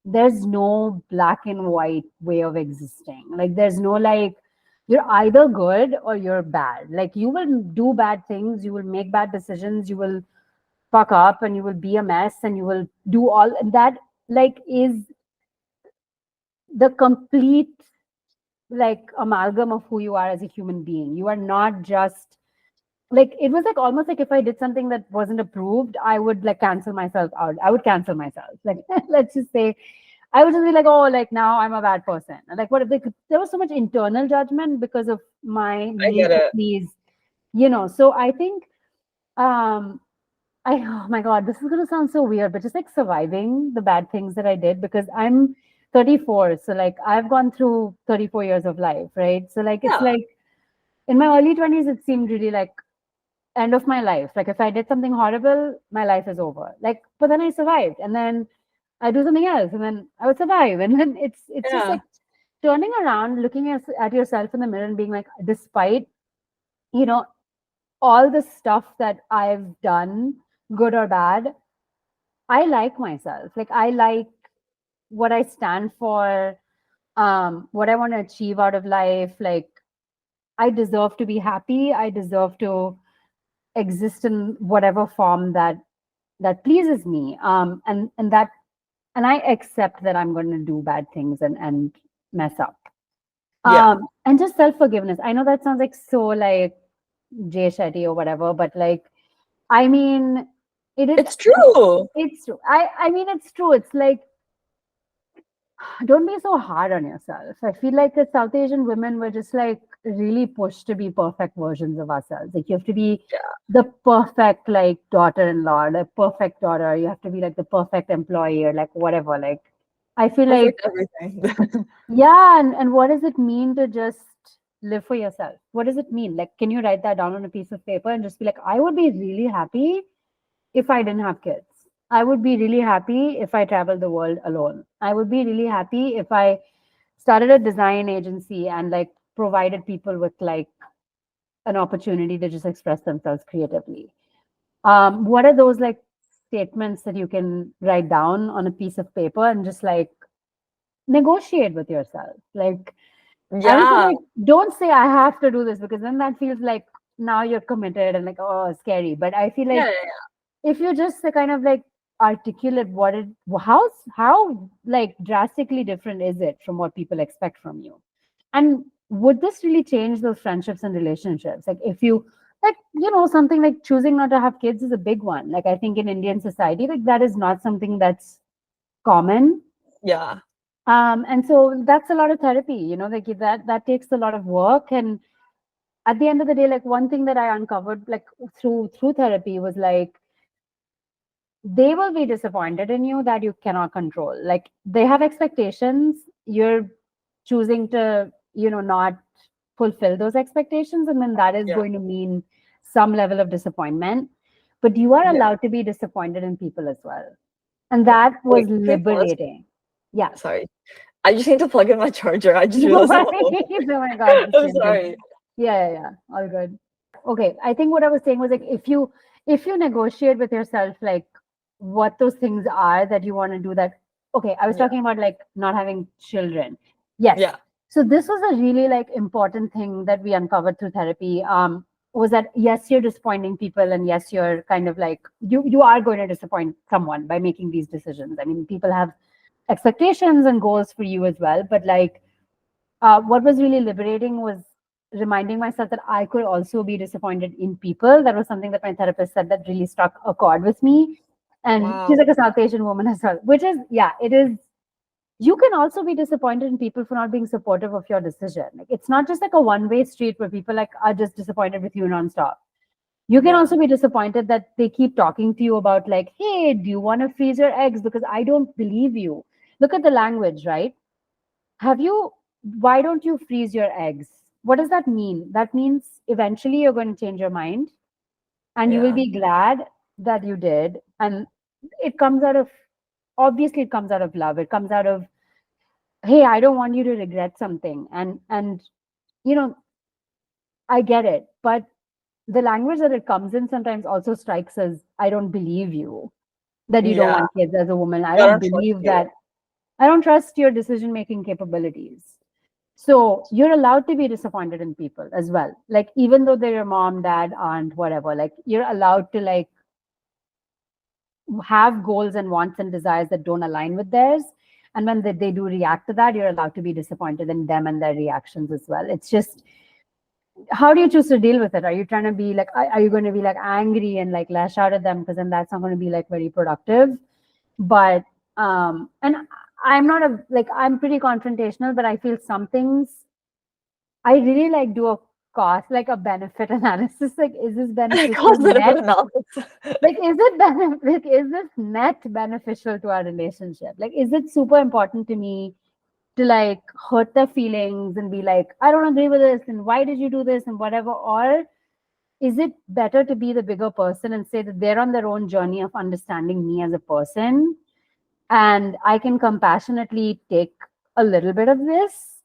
B: there's no black and white way of existing. Like, there's no like, you're either good or you're bad. Like, you will do bad things, you will make bad decisions, you will fuck up, and you will be a mess, and you will do all that. Like, is the complete like amalgam of who you are as a human being. You are not just like it was like almost like if I did something that wasn't approved, I would like cancel myself out. I would cancel myself. Like let's just say I would just be like, oh, like now I'm a bad person. And like what if there was so much internal judgment because of my
A: I
B: need
A: get
B: to
A: it.
B: please, So I think um oh my God, this is gonna sound so weird, but just like surviving the bad things that I did because I'm 34. So like I've gone through 34 years of life, right? So like it's
A: Yeah.
B: like in my early 20s, it seemed really like end of my life. Like if I did something horrible, my life is over. Like, but then I survived, and then I do something else, and then I would survive, and then it's just
A: Yeah.
B: like turning around, looking at yourself in the mirror, and being like, despite you know all the stuff that I've done, good or bad, I like myself. Like I like what I stand for, what I want to achieve out of life. Like I deserve to be happy. I deserve to exist in whatever form that that pleases me. And I accept that I'm going to do bad things and mess up.
A: Yeah.
B: And just self-forgiveness. I know that sounds like so like Jay Shetty or whatever, but like, I mean, it is,
A: It's true.
B: it's true. I mean, it's true. It's like, don't be so hard on yourself. I feel like the South Asian women were just like really pushed to be perfect versions of ourselves. Like you have to be
A: Yeah.
B: the perfect like daughter-in-law, the perfect daughter. You have to be like the perfect employee or like whatever. Like I feel like,
A: Perfect everything.
B: yeah, and what does it mean to just live for yourself? What does it mean? Like, can you write that down on a piece of paper and just be like, I would be really happy if I didn't have kids. I would be really happy if I traveled the world alone. I would be really happy if I started a design agency and like provided people with like an opportunity to just express themselves creatively. What are those like statements that you can write down on a piece of paper and just like negotiate with yourself? Like, I would say
A: Yeah.
B: like, don't say I have to do this because then that feels like now you're committed and like, oh, scary. But I feel
A: Yeah.
B: like if you just kind of like articulate what it how like drastically different is it from what people expect from you, and would this really change those friendships and relationships? Like if you like, you know, something like choosing not to have kids is a big one. Like I think in Indian society, like that is not something that's common.
A: Yeah.
B: And so that's a lot of therapy, you know, like that takes a lot of work. And at the end of the day, like one thing that I uncovered like through therapy was like they will be disappointed in you that you cannot control. Like they have expectations, you're choosing to, you know, not fulfill those expectations, and then that is
A: Yeah.
B: going to mean some level of disappointment. But you are
A: Yeah.
B: allowed to be disappointed in people as well. And
A: Yeah.
B: that was
A: Wait, can you pause?
B: liberating. Yeah.
A: Sorry. I just need to plug in my charger. I just
B: No
A: realized I'm
B: worries.
A: alone.
B: Oh my God, the
A: I'm
B: same thing.
A: sorry.
B: Yeah. All good. Okay, I think what I was saying was like if you negotiate with yourself like what those things are that you want to do, that okay, I was
A: Yeah.
B: talking about like not having children. Yes.
A: Yeah.
B: So this was a really like important thing that we uncovered through therapy. Was that yes, you're disappointing people, and yes, you're kind of like you are going to disappoint someone by making these decisions. I mean, people have expectations and goals for you as well, but like what was really liberating was reminding myself that I could also be disappointed in people. That was something that my therapist said that really struck a chord with me. And she's
A: Wow.
B: like a South Asian woman as well, which is, yeah, it is. You can also be disappointed in people for not being supportive of your decision. Like it's not just like a one-way street where people like are just disappointed with you nonstop. You can
A: Yeah.
B: also be disappointed that they keep talking to you about like, hey, do you want to freeze your eggs? Because I don't believe you. Look at the language, right? Have you, why don't you freeze your eggs? What does that mean? That means eventually you're going to change your mind and you will
A: Yeah.
B: be glad that you did. And it comes out of, obviously, it comes out of love. It comes out of, hey, I don't want you to regret something. And, you know, I get it. But the language that it comes in sometimes also strikes as, I don't believe you that you don't
A: Yeah.
B: want kids as a woman. I
A: I
B: don't
A: don't trust
B: believe
A: you.
B: that, I don't trust your decision making capabilities. So you're allowed to be disappointed in people as well. Like even though they're your mom, dad, aunt, whatever, like you're allowed to like have goals and wants and desires that don't align with theirs. And when they do react to that, you're allowed to be disappointed in them and their reactions as well. It's just how do you choose to deal with it? Are you trying to be like, are you going to be like angry and like lash out at them? Because then that's not going to be like very productive. But and I'm not a like I'm pretty confrontational, but I feel some things I really like do a cost, like a benefit analysis. Like, is this beneficial
A: Cost benefit
B: net?
A: analysis.
B: Like, is it benefit? Is this net beneficial to our relationship? Like, is it super important to me to like hurt their feelings and be like, I don't agree with this, and why did you do this, and whatever? Or is it better to be the bigger person and say that they're on their own journey of understanding me as a person, and I can compassionately take a little bit of this.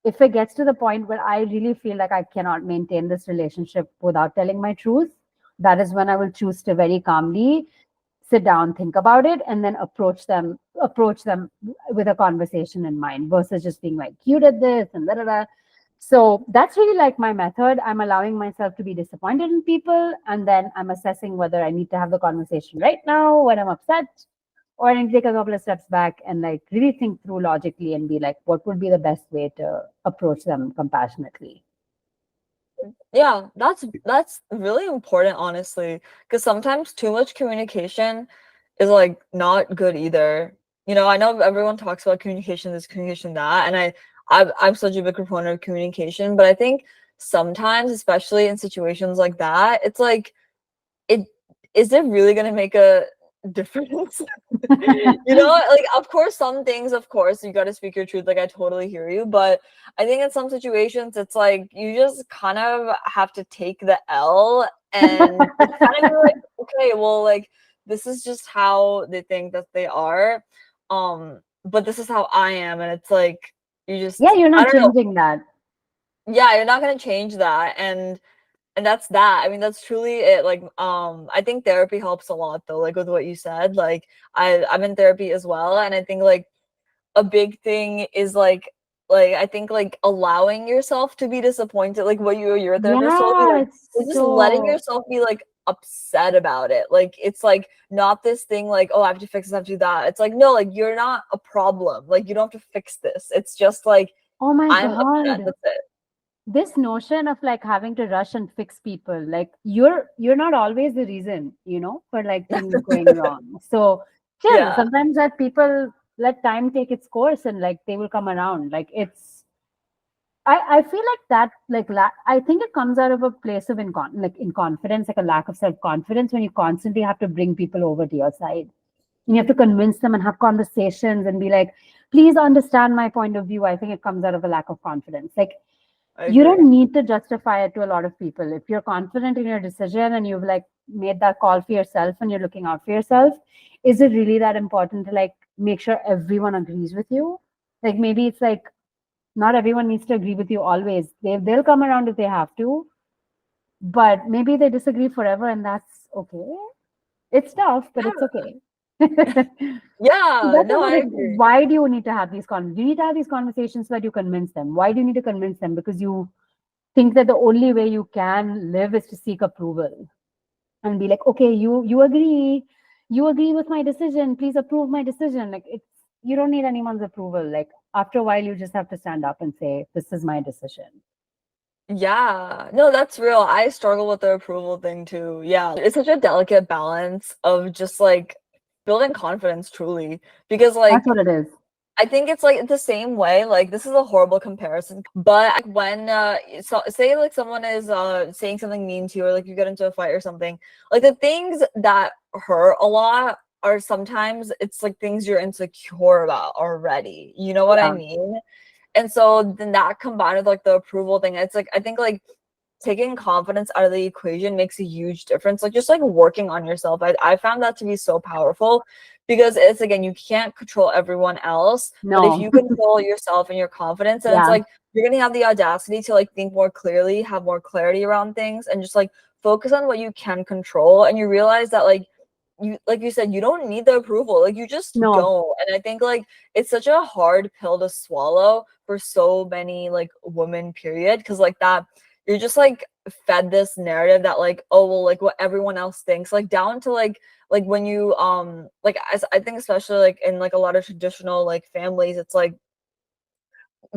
B: If it gets to the point where I really feel like I cannot maintain this relationship without telling my truth, that is when I will choose to very calmly sit down, think about it, and then approach them with a conversation in mind versus just being like, you did this and da da da. So that's really like my method. I'm allowing myself to be disappointed in people, and then I'm assessing whether I need to have the conversation right now when I'm upset, or I need to take a couple of steps back and like really think through logically and be like, what would be the best way to approach them compassionately?
A: Yeah, that's really important, honestly, because sometimes too much communication is like not good either. I know everyone talks about communication this, communication that, and I'm such a big proponent of communication, but I think sometimes, especially in situations like that, it's like it is it really gonna make a difference? Like, of course, some things, of course, you gotta speak your truth. Like, I totally hear you, but I think in some situations, it's like you just kind of have to take the L and just kind of be like, okay, well, like, this is just how they think that they are. But this is how I am, and it's like you
B: Yeah,
A: just,
B: you're
A: I
B: not
A: don't know.
B: changing that.
A: Yeah, you're not gonna change that, and that's that. I mean, that's truly it. Like, I think therapy helps a lot though, like with what you said. Like, I'm in therapy as well, and I think like a big thing is like I think like allowing yourself to be disappointed, like what your therapist told you, like
B: Yes.
A: just letting
B: So,
A: yourself be like upset about it. Like it's like not this thing like, oh, I have to fix this, I have to do that. It's like, no, like you're not a problem. Like you don't have to fix this. It's just like
B: oh my
A: I'm upset.
B: God.
A: That's it.
B: This notion of like having to rush and fix people, like you're not always the reason, for like things going wrong. So chill.
A: Yeah,
B: Sometimes that people let time take its course and like they will come around. Like I feel like that like I think it comes out of a place of in confidence, like a lack of self-confidence when you constantly have to bring people over to your side. And you have to convince them and have conversations and be like, please understand my point of view. I think it comes out of a lack of confidence. Like
A: I
B: you
A: agree.
B: don't need to justify it to a lot of people. If you're confident in your decision and you've like made that call for yourself and you're looking out for yourself, is it really that important to like make sure everyone agrees with you? Like maybe it's like not everyone needs to agree with you always. They'll come around if they have to, but maybe they disagree forever and that's okay. It's tough, but it's okay. So
A: Yeah,
B: that's
A: no,
B: also
A: I
B: like,
A: agree.
B: why do you need to have these conversations? You need to have these conversations so that you convince them. Why do you need to convince them? Because you think that the only way you can live is to seek approval and be like, okay, you agree with my decision, please approve my decision. Like it's you don't need anyone's approval. Like after a while you just have to stand up and say, this is my decision.
A: Yeah, no, that's real. I struggle with the approval thing too. Yeah, it's such a delicate balance of just like building confidence truly. Because
B: That's
A: like
B: what it is.
A: I think it's like the same way, like this is a horrible comparison, but like when so say like someone is saying something mean to you or like you get into a fight or something, like the things that hurt a lot are sometimes it's like things you're insecure about already. You know what I
B: Yeah.
A: mean? And so then that combined with like the approval thing, it's like I think like taking confidence out of the equation makes a huge difference. Like just like working on yourself. I found that to be so powerful because it's again, you can't control everyone else, but if
B: No.
A: you control yourself and your confidence, and it's
B: Yeah.
A: like you're gonna have the audacity to like think more clearly, have more clarity around things, and just like focus on what you can control. And you realize that like you said, you don't need the approval. Like you just
B: No.
A: don't. And I think like it's such a hard pill to swallow for so many like women, period. Cause like that you're just like fed this narrative that like, oh well, like what everyone else thinks, like down to like when you like I think especially like in like a lot of traditional like families, it's like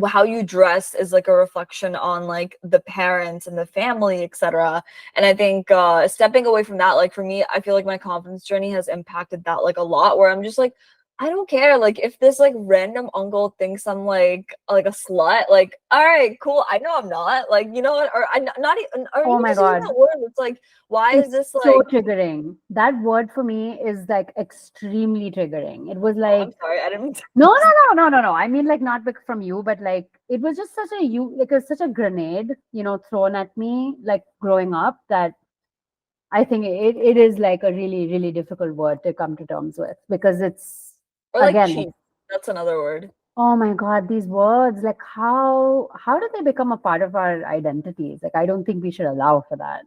A: how you dress is like a reflection on like the parents and the family, etc. And I think stepping away from that, like for me, I feel like my confidence journey has impacted that like a lot, where I'm just like, I don't care, like if this like random uncle thinks I'm like a slut, like all right, cool, I know I'm not, like you know what, or I not even, or
B: Oh
A: even
B: my
A: just using
B: God.
A: that word, it's like why is
B: It's
A: this
B: so
A: like,
B: triggering. That word for me is like extremely triggering. It was
A: oh
B: like,
A: I'm sorry, I didn't mean to
B: no, no,
A: use
B: no, no, no, no. I mean, like, not from you, but like, it was just such a like, it was such a grenade, thrown at me, like, growing up that I think it is like a really, really difficult word to come to terms with because it's,
A: or like
B: again,
A: cheap, that's another word.
B: oh my God, these words, like, how did they become a part of our identities? Like, I don't think we should allow for that.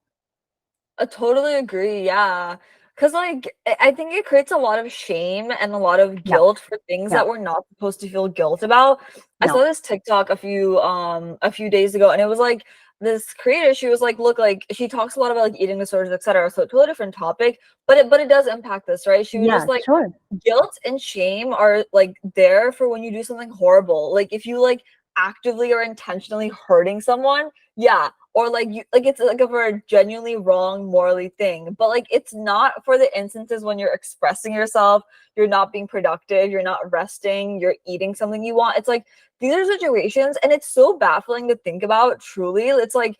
A: I totally agree. Yeah. Because, like, I think it creates a lot of shame and a lot of
B: Yeah,
A: guilt for things
B: yeah,
A: that we're not supposed to feel guilt about. I saw
B: no,
A: this TikTok a few days ago, and it was like this creator, she was like, look, like she talks a lot about like eating disorders, etc. So totally different topic, but it does impact this, right? She was
B: yeah,
A: just like,
B: sure.
A: guilt and shame are like there for when you do something horrible. Like if you like actively or intentionally hurting someone, yeah, or like you like it's like for a genuinely wrong morally thing, but like it's not for the instances when you're expressing yourself, you're not being productive, you're not resting, you're eating something you want. It's like these are situations, and it's so baffling to think about. Truly, it's like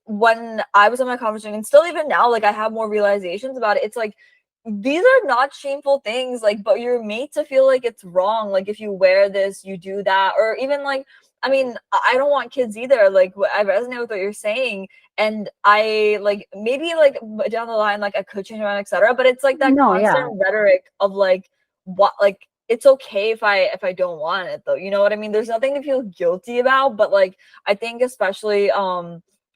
A: when I was in my conversation, and still even now, like I have more realizations about it. It's like these are not shameful things, like, but you're made to feel like it's wrong, like if you wear this, you do that, or even like, I mean, I don't want kids either. Like, I resonate with what you're saying, and I like maybe like down the line, like I could change my mind, etc. But it's like that
B: No, yeah,
A: constant rhetoric of like, what, like it's okay if I don't want it though. You know what I mean? There's nothing to feel guilty about, but like I think especially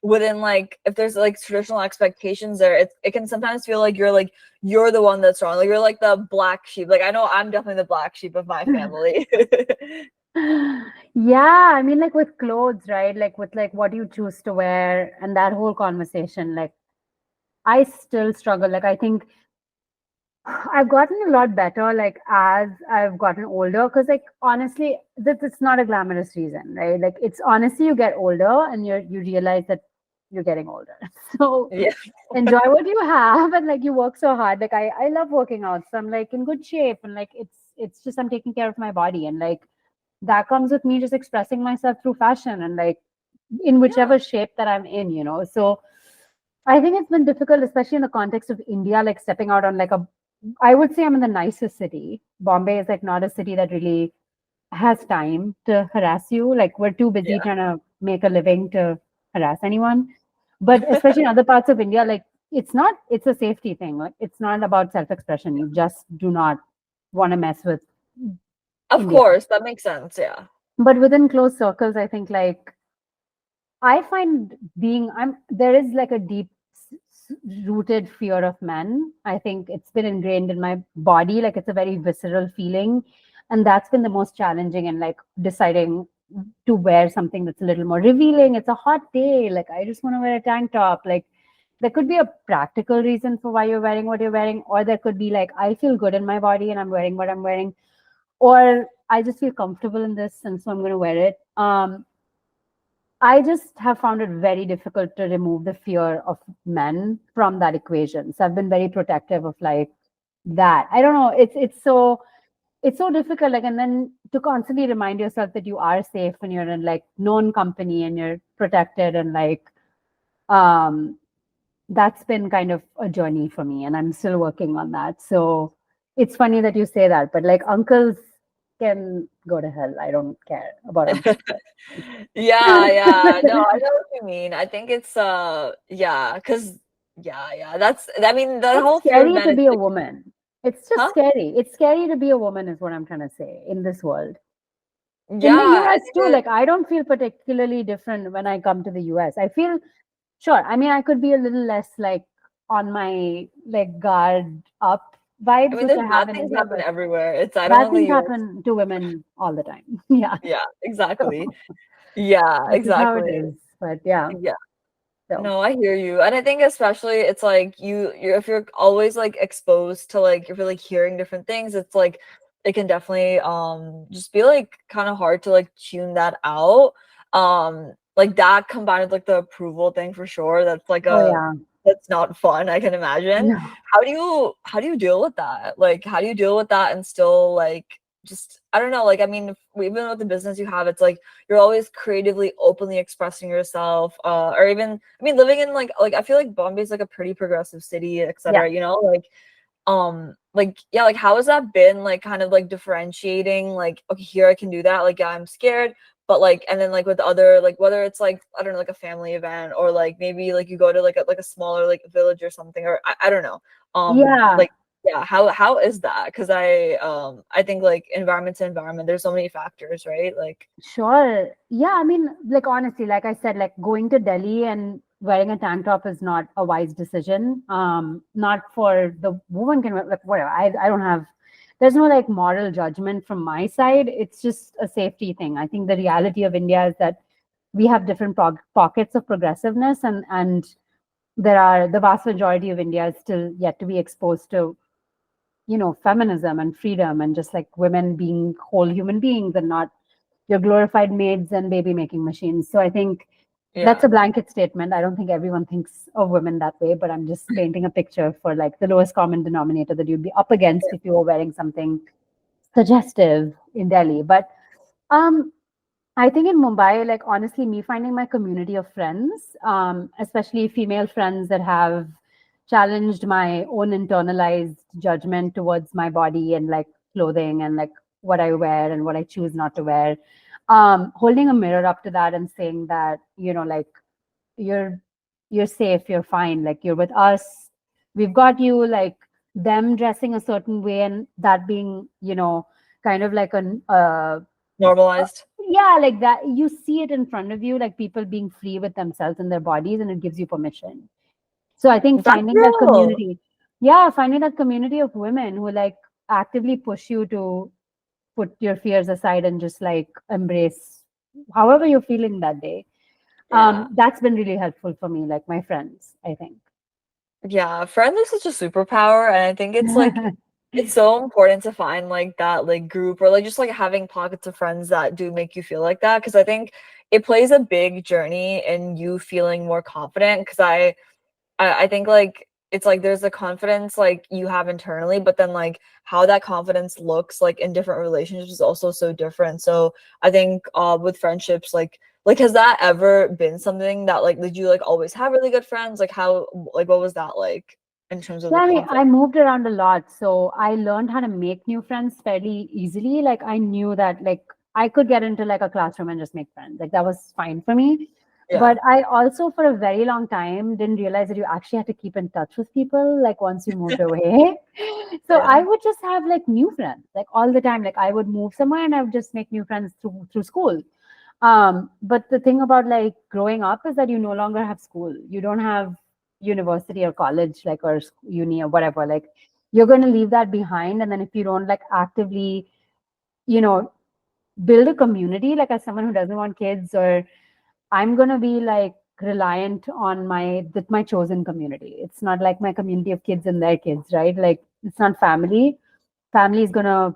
A: within like if there's like traditional expectations there, it can sometimes feel like you're the one that's wrong. Like you're like the black sheep. Like I know I'm definitely the black sheep of my family.
B: yeah. I mean, like with clothes, right? Like with like what you choose to wear and that whole conversation. Like I still struggle. Like I think I've gotten a lot better, like as I've gotten older, because like honestly, this it's not a glamorous reason, right? Like it's honestly you get older and you realize that you're getting older. So
A: Yeah.
B: enjoy what you have and like you work so hard. Like I love working out, so I'm like in good shape and like it's just I'm taking care of my body and like that comes with me just expressing myself through fashion and like in
A: Yeah.
B: whichever shape that I'm in, So I think it's been difficult, especially in the context of India, like stepping out on like I would say I'm in the nicest city. Bombay is like not a city that really has time to harass you. Like we're too busy
A: Yeah.
B: trying to make a living to harass anyone. But especially in other parts of India, like it's a safety thing. Like it's not about self-expression. You just do not want to mess with
A: Of
B: India.
A: course, that makes sense. Yeah.
B: But within close circles, I think like I find there is like a deep rooted fear of men. I think it's been ingrained in my body. Like it's a very visceral feeling. And that's been the most challenging and like deciding to wear something that's a little more revealing. It's a hot day. Like I just want to wear a tank top. Like there could be a practical reason for why you're wearing what you're wearing, or there could be like, I feel good in my body and I'm wearing what I'm wearing, or I just feel comfortable in this and so I'm going to wear it. I just have found it very difficult to remove the fear of men from that equation. So I've been very protective of like that. I don't know. It's so difficult. Like, and then to constantly remind yourself that you are safe when you're in like known company and you're protected and like um that's been kind of a journey for me and I'm still working on that. So it's funny that you say that, but like uncles can go to hell. I don't care about uncles.
A: Yeah, yeah. No, I know what you mean. I think it's yeah, because yeah. That's I mean the
B: It's
A: whole fear of
B: scary
A: men
B: to
A: is
B: be a
A: like,
B: woman. It's just
A: huh?
B: scary. It's scary to be a woman, is what I'm trying to say in this world. In the
A: Yeah, I
B: US
A: think
B: too,
A: that
B: like I don't feel particularly different when I come to the US. I feel sure. I mean, I could be a little less like on my like guard up
A: I
B: vibes,
A: mean
B: which
A: there's
B: I have
A: bad
B: in
A: things
B: India,
A: happen
B: but
A: everywhere. It's I don't
B: bad
A: think
B: things
A: the US.
B: happen to women all the time. Yeah.
A: Yeah,
B: So
A: exactly. Yeah,
B: this is how it
A: exactly.
B: is. But yeah.
A: Yeah.
B: So
A: No, I hear you. And I think especially it's like you're if you're always like exposed to like if you're like hearing different things, it's like it can definitely just be like kind of hard to like tune that out. Like that combined with like the approval thing for sure.
B: oh yeah.
A: That's not fun, I can imagine.
B: No.
A: How do you deal with that? Like how do you deal with that and still like just I don't know, like I mean even with the business you have, it's like you're always creatively openly expressing yourself or even I mean living in like I feel like Bombay's like a pretty progressive city,
B: Yeah.
A: etc., like yeah, like how has that been like kind of like differentiating like okay here I can do that, like yeah I'm scared, but like and then like with other like whether it's like I don't know like a family event or like maybe like you go to like a smaller like village or something or I don't know
B: Yeah.
A: like yeah how is that? Because I think like environment to environment there's so many factors, right? Like
B: Sure. Yeah, I mean, like honestly, like I said, like going to Delhi and wearing a tank top is not a wise decision. Not for the woman can wear, like whatever. I don't have. There's no like moral judgment from my side. It's just a safety thing. I think the reality of India is that we have different pockets of progressiveness, and there are the vast majority of India is still yet to be exposed to feminism and freedom and just like women being whole human beings and not your glorified maids and baby making machines. So I think that's
A: Yeah.
B: a blanket statement. I don't think everyone thinks of women that way, but I'm just painting a picture for like the lowest common denominator that you'd be up against if you were wearing something suggestive in Delhi. But um, I think in Mumbai, like honestly, me finding my community of friends, especially female friends that have challenged my own internalized judgment towards my body and like clothing and like what I wear and what I choose not to wear. Holding a mirror up to that and saying that, like you're you're safe, you're fine, like you're with us. We've got you, like them dressing a certain way and that being, kind of like an
A: Normalized.
B: yeah, like that. You see it in front of you, like people being free with themselves and their bodies, and it gives you permission. So I think
A: That's
B: finding that
A: real.
B: community, yeah, finding that community of women who like actively push you to put your fears aside and just like embrace however you're feeling that day.
A: Yeah.
B: That's been really helpful for me, like my friends, I think.
A: Yeah, friend is such a superpower, and I think it's like it's so important to find like that like group or like just like having pockets of friends that do make you feel like that because I think it plays a big journey in you feeling more confident because I think like it's like there's a confidence like you have internally, but then like how that confidence looks like in different relationships is also so different. So I think with friendships like has that ever been something that like did you like always have really good friends? Like how like what was that like in terms of
B: Yeah,
A: the
B: I mean,
A: confidence?
B: I moved around a lot, so I learned how to make new friends fairly easily. Like I knew that like I could get into like a classroom and just make friends. Like that was fine for me.
A: Yeah.
B: But I also for a very long time didn't realize that you actually had to keep in touch with people like once you moved away. So
A: Yeah.
B: I would just have like new friends like all the time. Like I would move somewhere and I would just make new friends through school. But the thing about like growing up is that you no longer have school. You don't have university or college, like or uni or whatever. Like you're going to leave that behind, and then if you don't like actively, you know, build a community, like as someone who doesn't want kids, or I'm going to be like reliant on my chosen community. It's not like my community of kids and their kids, right? Like it's not family. Family is gonna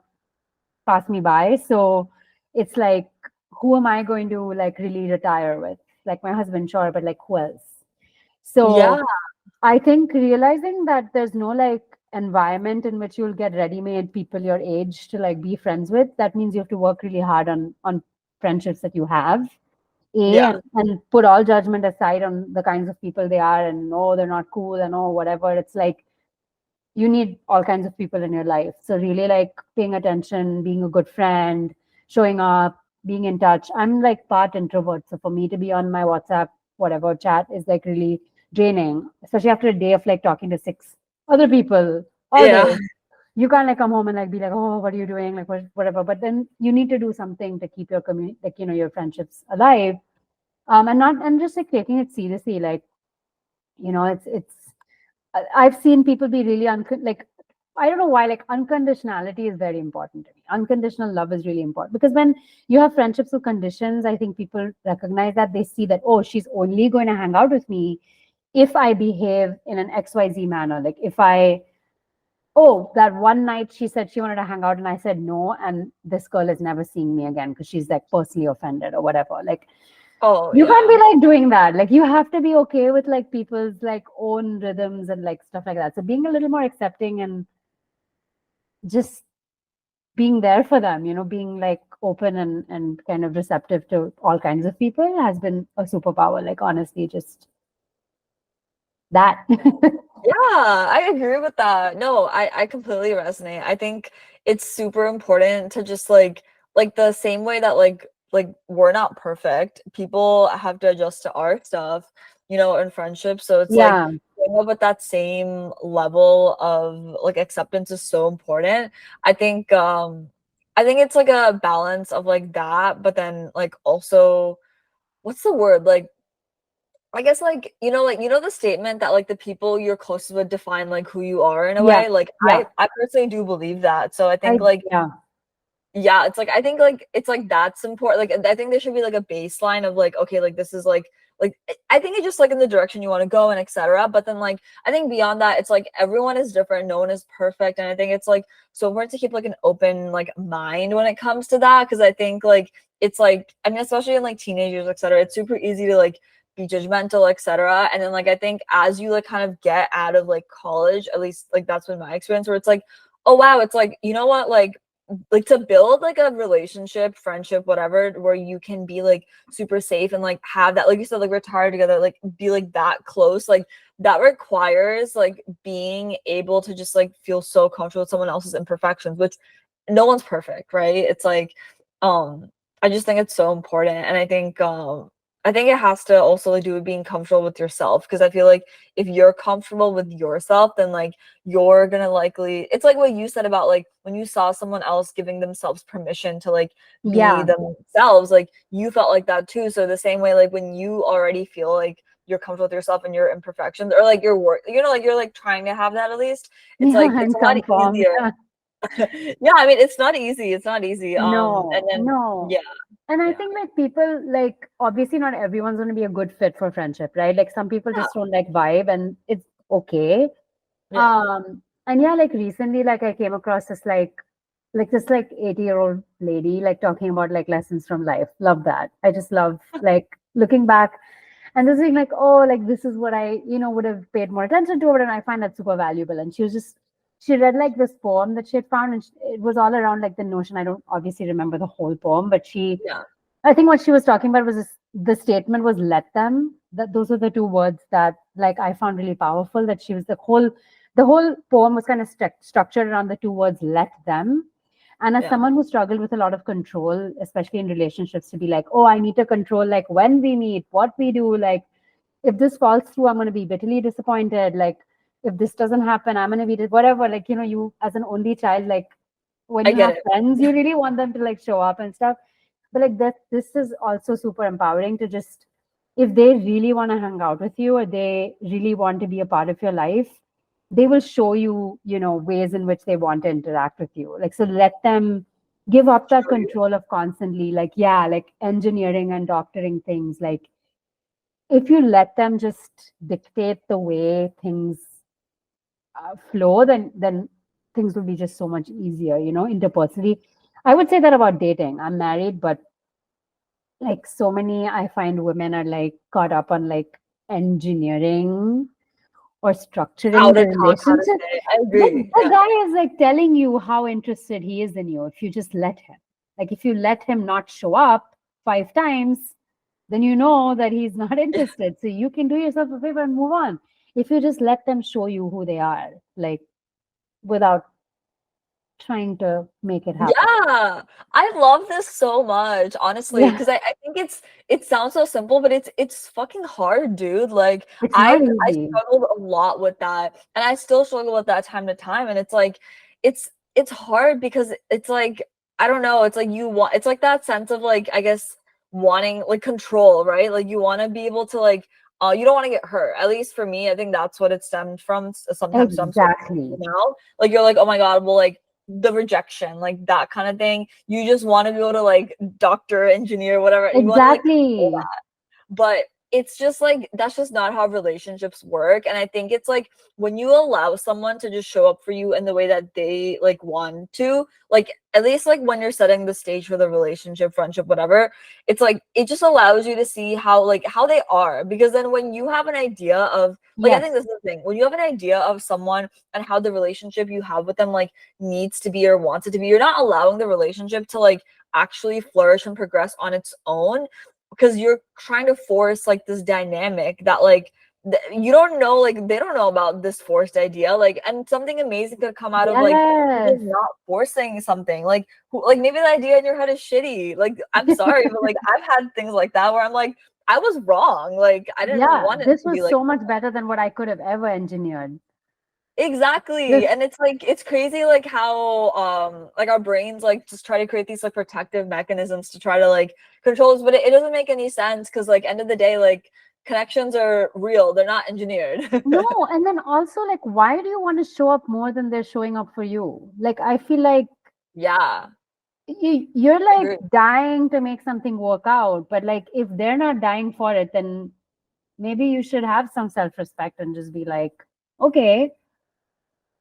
B: pass me by. So it's like, who am I going to like really retire with? Like my husband, sure, but like who else?
A: Yeah.
B: So I think realizing that there's no like environment in which you'll get ready-made people your age to like be friends with, that means you have to work really hard on friendships that you have.
A: Yeah.
B: And put all judgment aside on the kinds of people they are and no, they're not cool and oh whatever. It's like you need all kinds of people in your life. So really like paying attention, being a good friend, showing up, being in touch. I'm like part introvert. So for me to be on my WhatsApp, whatever chat is like really draining, especially after a day of like talking to six other people all
A: Yeah.
B: day. You can't like come home and like be like, oh, what are you doing? Like whatever. But then you need to do something to keep your community, like, your friendships alive. And not, and just like taking it seriously. Like, it's I've seen people be really like I don't know why like unconditionality is very important to me. Unconditional love is really important because when you have friendships with conditions, I think people recognize that they see that oh she's only going to hang out with me if I behave in an XYZ manner. Like if I oh that one night she said she wanted to hang out and I said no and this girl is never seeing me again because she's like personally offended or whatever. Like
A: Oh
B: you can't
A: yeah.
B: be like doing that. Like you have to be okay with like people's like own rhythms and like stuff like that. So being a little more accepting and just being there for them, being like open and kind of receptive to all kinds of people has been a superpower. Like honestly, just that.
A: Yeah, I agree with that. No, I completely resonate. I think it's super important to just like the same way that like we're not perfect. People have to adjust to our stuff, in friendships. So it's like
B: Yeah.
A: going up with that same level of like acceptance is so important. I think I think it's like a balance of like that, but then like also what's the word? Like I guess like the statement that like the people you're closest with define like who you are in a
B: Yeah,
A: way. Like
B: yeah,
A: I personally do believe that. So I
B: I
A: think like
B: yeah,
A: yeah, it's like I think like it's like that's important. Like I think there should be like a baseline of like okay, like this is like I think it's just like in the direction you want to go and etc. But then like I think beyond that, it's like everyone is different, no one is perfect, and I think it's like so important to keep like an open like mind when it comes to that because I think like it's like I mean especially in like teenagers etc. It's super easy to like be judgmental etc. And then like I think as you like kind of get out of like college, at least like that's been my experience where it's like oh wow, it's like you know what like to build like a relationship, friendship, whatever, where you can be like super safe and like have that, like you said, like retire together, like be like that close, like that requires like being able to just like feel so comfortable with someone else's imperfections, which no one's perfect, right? It's like, um, I just think it's so important. And I think it has to also like do with being comfortable with yourself because I feel like if you're comfortable with yourself, then like you're gonna likely it's like what you said about like when you saw someone else giving themselves permission to like be
B: yeah,
A: themselves, like you felt like that too. So the same way, like when you already feel like you're comfortable with yourself and your imperfections, or like your work, like you're like trying to have that at least, it's
B: yeah,
A: like it's
B: in
A: a lot
B: some form.
A: easier. Yeah, I mean it's not easy. It's not easy. And
B: No,
A: then
B: no.
A: yeah,
B: And I
A: yeah,
B: think like people like obviously not everyone's going to be a good fit for friendship, right? Like some people
A: yeah,
B: just don't like vibe and it's okay.
A: yeah.
B: And yeah, like recently like I came across this like 80-year-old lady like talking about like lessons from life. Love that. I just love like looking back and just being like, oh, like this is what I, would have paid more attention to it. And I find that super valuable. And she read like this poem that she had found, and it was all around like the notion. I don't obviously remember the whole poem, but
A: Yeah.
B: I think what she was talking about was the statement was let them. That those were the two words that like I found really powerful. That she was the whole poem was kind of structured around the two words let them. And as
A: Yeah.
B: someone who struggled with a lot of control, especially in relationships, to be like, oh, I need to control like when we meet, what we do, like if this falls through, I'm going to be bitterly disappointed. Like if this doesn't happen, I'm going to be whatever. Like you as an only child, like when
A: I
B: you
A: get
B: have
A: it.
B: friends, you really want them to like show up and stuff. But like that, this is also super empowering to just if they really want to hang out with you or they really want to be a part of your life, they will show you, ways in which they want to interact with you. Like so, let them give up that
A: Show you.
B: control of constantly like yeah, like engineering and doctoring things like if you let them just dictate the way things flow, then things will be just so much easier, interpersonally. I would say that about dating. I'm married, but like so many, I find women are like caught up on like engineering or
A: How
B: structuring
A: to
B: the
A: talk, how to
B: relationship.
A: say. I
B: But
A: agree.
B: the
A: Yeah.
B: guy is like telling you how interested he is in you if you just let him. Like if you let him not show up 5 times, then you know that he's not interested. So you can do yourself a favor and move on. If you just let them show you who they are, like without trying to make it happen.
A: Yeah, I love this so much, honestly,
B: Yeah,
A: because I think it sounds so simple, but it's fucking hard, dude. Like
B: it's not
A: I
B: easy.
A: struggled a lot with that, and I still struggle with that time to time. And it's like it's hard because it's like I don't know, it's like you want it's like that sense of like I guess wanting like control, right? Like you want to be able to like you don't want to get hurt. At least for me, I think that's what it stemmed from. Sometimes stems from
B: Exactly.
A: now. Like you're like, oh my God, well like the rejection, like that kind of thing. You just want to be able to like doctor, engineer, whatever. You want to like control
B: Exactly.
A: that. But it's just like that's just not how relationships work. And I think it's like when you allow someone to just show up for you in the way that they like want to, like at least like when you're setting the stage for the relationship, friendship, whatever, it's like it just allows you to see how they are. Because then when you have an idea of like I
B: Yes.
A: think this is the thing, when you have an idea of someone and how the relationship you have with them like needs to be or wants it to be, you're not allowing the relationship to like actually flourish and progress on its own because you're trying to force like this dynamic that like you don't know, like they don't know about this forced idea, like and something amazing could come out of like you
B: Yes.
A: just not forcing something like like maybe the idea in your head is shitty, like I'm sorry but like I've had things like that where I'm like I was wrong, like I didn't
B: Yeah.
A: want it
B: This
A: to be
B: was
A: like
B: so much better than what I could have ever engineered.
A: exactly.
B: This,
A: And it's like it's crazy like how like our brains like just try to create these like protective mechanisms to try to like control us, but it doesn't make any sense because like end of the day, like connections are real, they're not engineered.
B: No, and then also like, why do you want to show up more than they're showing up for you? Like, I feel like
A: Yeah,
B: you're
A: I
B: like
A: agree.
B: dying to make something work out, but like if they're not dying for it, then maybe you should have some self-respect and just be like, okay,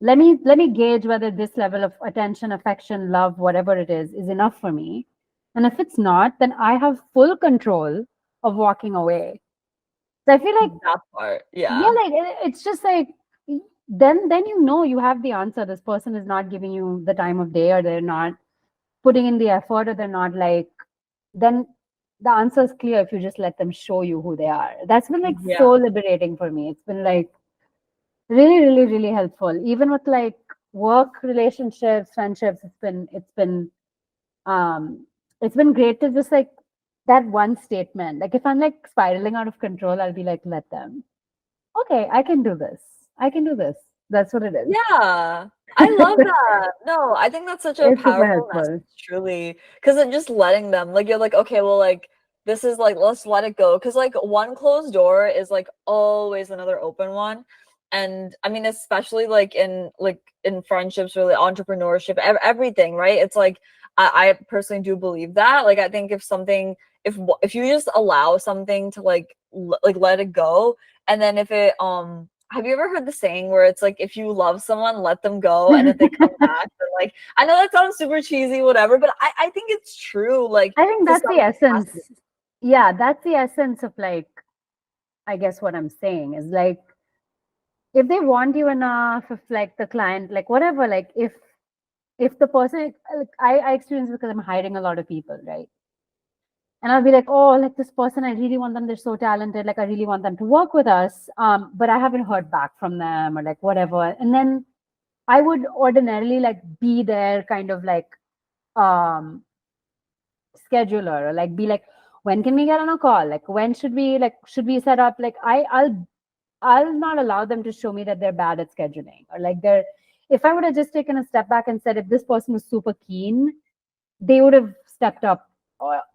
B: let me gauge whether this level of attention, affection, love, whatever it is enough for me. And if it's not, then I have full control of walking away. So I feel like,
A: That part,
B: yeah,
A: yeah.
B: like it's just like, then you know you have the answer. This person is not giving you the time of day, or they're not putting in the effort, or they're not like, then the answer is clear if you just let them show you who they are. That's been like so
A: Yeah.
B: liberating for me. It's been like really, really, really helpful. Even with like work relationships, friendships, um it's been great to just like that one statement. Like if I'm like spiraling out of control, I'll be like, let them. Okay, I can do this. I can do this. That's what it is.
A: Yeah, I love that. No, I think that's such a
B: It's super
A: powerful
B: helpful.
A: message, truly. Because it just letting them, like, you're like, okay, well, like, this is like, let's let it go. Because, like, one closed door is like always another open one. And I mean, especially like in friendships or like entrepreneurship, everything, right? It's like I personally do believe that. Like, I think if something, if you just allow something to like let it go, and then if it have you ever heard the saying where it's like if you love someone, let them go, and if they come back, then like I know that sounds super cheesy, whatever, but I think it's true. Like
B: I think
A: to
B: that's
A: some
B: the essence.
A: capacity.
B: Yeah, that's the essence of like, I guess what I'm saying is like, if they want you enough, if like the client, like whatever, like if the person, like, I experience because I'm hiring a lot of people, right? And I'll be like, oh, like this person, I really want them. They're so talented. Like I really want them to work with us. But I haven't heard back from them or like whatever. And then I would ordinarily like be there, kind of like um scheduler, or like be like, when can we get on a call? Like when should we set up? Like I'll not allow them to show me that they're bad at scheduling, or like they're, if I would have just taken a step back and said, if this person was super keen, they would have stepped up.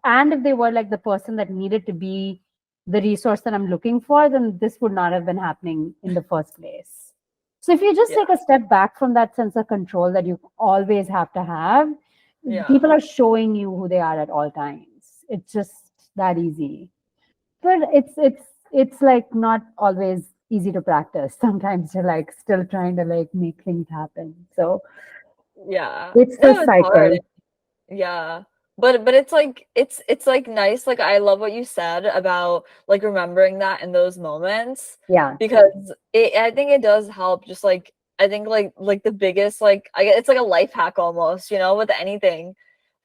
B: And if they were like the person that needed to be the resource that I'm looking for, then this would not have been happening in the first place. So if you just
A: Yeah,
B: take a step back from that sense of control that you always have to have,
A: yeah,
B: people are showing you who they are at all times. It's just that easy. But it's like not always easy to practice. Sometimes you're like still trying to like make things happen. So
A: yeah.
B: it's the
A: No, it's hard.
B: cycle.
A: Yeah. But it's like it's like nice. Like I love what you said about like remembering that in those moments
B: Yeah.
A: because I think it does help just like I think like the biggest like it's like a life hack almost, you know, with anything.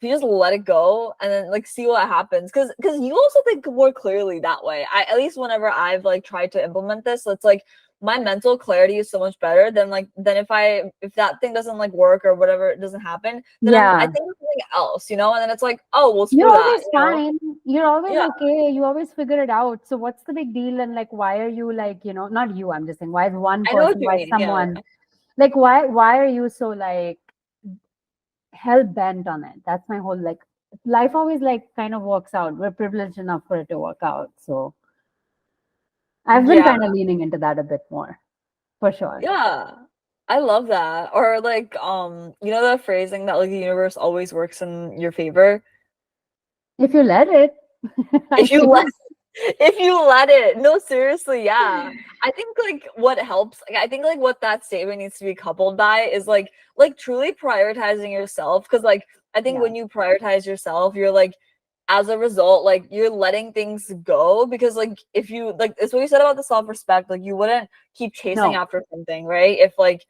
A: If you just let it go and then like see what happens because you also think more clearly that way. I at least whenever I've like tried to implement this, it's like my mental clarity is so much better than like than if that thing doesn't like work or whatever it doesn't happen then I
B: Yeah.
A: think of something else, you know, and then it's like, oh well
B: You're
A: screw that,
B: always
A: you know?
B: fine. You're always
A: Yeah,
B: okay. You always figure it out. So what's the big deal? And like, why are you like, not you, I'm just saying, why is one
A: I know what
B: person,
A: you
B: why
A: mean. Yeah,
B: someone, like, why are you so like hell bent on it? That's my whole like, life always like kind of works out. We're privileged enough for it to work out. So I've been
A: yeah,
B: kind of leaning into that a bit more, for sure.
A: yeah. I love that. Or like you know the phrasing that like the universe always works in your favor?
B: If you let it, I
A: If you let
B: guess.
A: if you let it. No, seriously, yeah. I think like what helps, like, I think like what that statement needs to be coupled by is like truly prioritizing yourself. Cause like I think
B: Yeah.
A: when you prioritize yourself, you're like as a result, like you're letting things go because like if you like it's what you said about the self-respect, like you wouldn't keep chasing
B: No.
A: after something, right? If like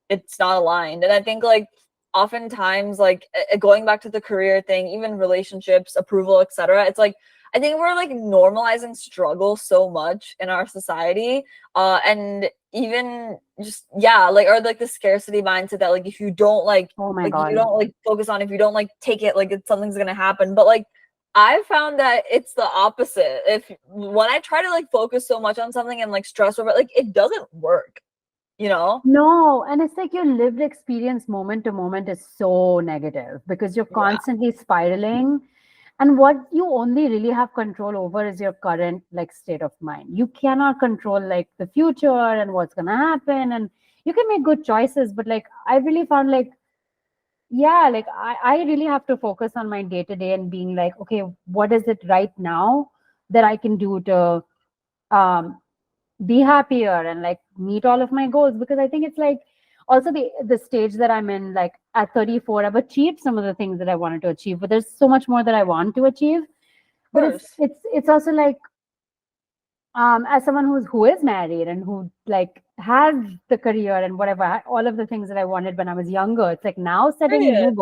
A: it's not aligned. And I think like oftentimes like going back to the career thing, even relationships, approval, etc. It's like I think we're like normalizing struggle so much in our society. And even just yeah, like or like the scarcity mindset that like if you don't
B: Oh my
A: like you
B: God.
A: don't like focus on if you don't like take it like it's something's gonna happen. But like I found that it's the opposite. If when I try to like focus so much on something and like stress over it, like it doesn't work, you know?
B: No, and it's like your lived experience moment to moment is so negative because you're
A: Yeah.
B: constantly spiraling. And what you only really have control over is your current like state of mind. You cannot control like the future and what's going to happen, and you can make good choices, but like I really found like, yeah, like I really have to focus on my day to day and being like, okay, what is it right now that I can do to um be happier and like meet all of my goals? Because I think it's like also the stage that I'm in, like at 34 I've achieved some of the things that I wanted to achieve, but there's so much more that I want to achieve.
A: Of
B: But it's
A: course.
B: it's it's also like, as someone who is married and who like has the career and whatever, all of the things that I wanted when I was younger, it's like now setting
A: Period.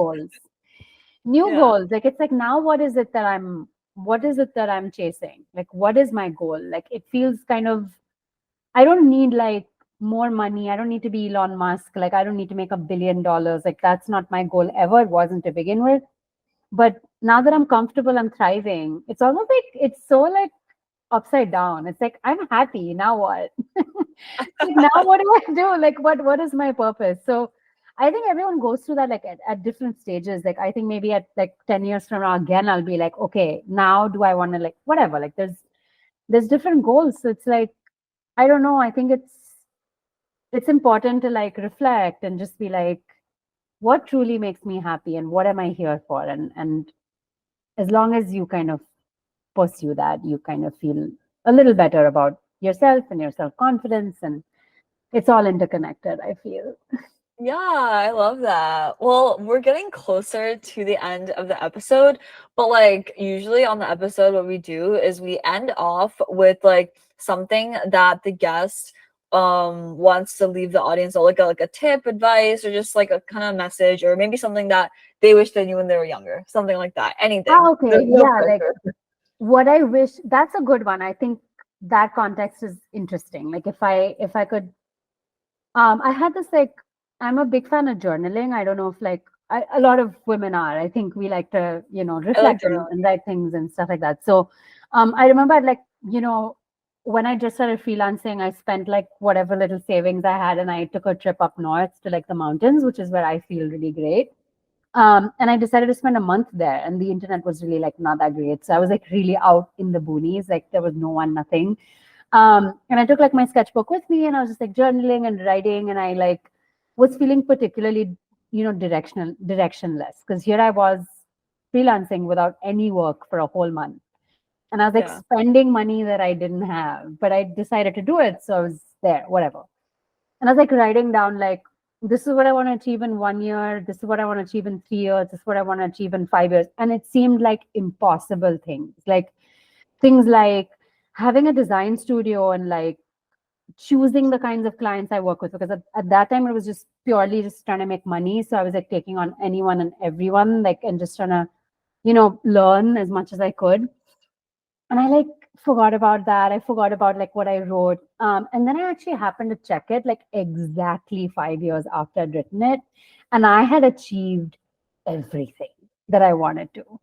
B: new
A: Yeah.
B: goals. Like it's like now what is it that I'm chasing? Like what is my goal? Like it feels kind of, I don't need like more money. I don't need to be Elon Musk. Like I don't need to make $1 billion. Like that's not my goal ever. It wasn't to begin with. But now that I'm comfortable, I'm thriving. It's almost like it's so like upside down. It's like I'm happy. Now what? Like now what do I do? Like what is my purpose? So I think everyone goes through that like at different stages. Like I think maybe at like 10 years from now again, I'll be like, okay, now do I want to like whatever? Like there's different goals. So it's like, I don't know. I think it's important to like reflect and just be like, what truly makes me happy and what am I here for? And as long as you kind of pursue that, you kind of feel a little better about yourself and your self confidence, and it's all interconnected, I feel.
A: Yeah, I love that. Well, we're getting closer to the end of the episode, but like usually on the episode, what we do is we end off with like something that the guest wants to leave the audience, or like a tip, advice, or just like a kind of message, or maybe something that they wish they knew when they were younger, something like that. Anything.
B: Ah,
A: There's
B: okay.
A: no
B: Yeah, like
A: pressure.
B: what I wish, that's a good one. I think that context is interesting. Like if I could, I had this like, I'm a big fan of journaling. I don't know if like a lot of women are. I think we like to,
A: I like
B: reflect
A: journaling.
B: and write things and stuff like that. So I remember like, when I just started freelancing, I spent like whatever little savings I had and I took a trip up north to like the mountains, which is where I feel really great. And I decided to spend a month there, and the internet was really like not that great. So I was like really out in the boonies, like there was no one, nothing. And I took like my sketchbook with me, and I was just like journaling and writing, and I like was feeling particularly, directionless, because here I was freelancing without any work for a whole month, and I was like
A: Yeah.
B: spending money that I didn't have, but I decided to do it, so I was there, whatever. And I was like writing down like, this is what I want to achieve in 1 year. This is what I want to achieve in 3 years. This is what I want to achieve in 5 years. And it seemed like impossible things. Like things like having a design studio and like choosing the kinds of clients I work with. Because at that time it was just purely just trying to make money. So I was like taking on anyone and everyone, like, and just trying to, learn as much as I could. And I like forgot about that. I forgot about like what I wrote. And then I actually happened to check it like exactly 5 years after I'd written it. And I had achieved everything that I wanted to.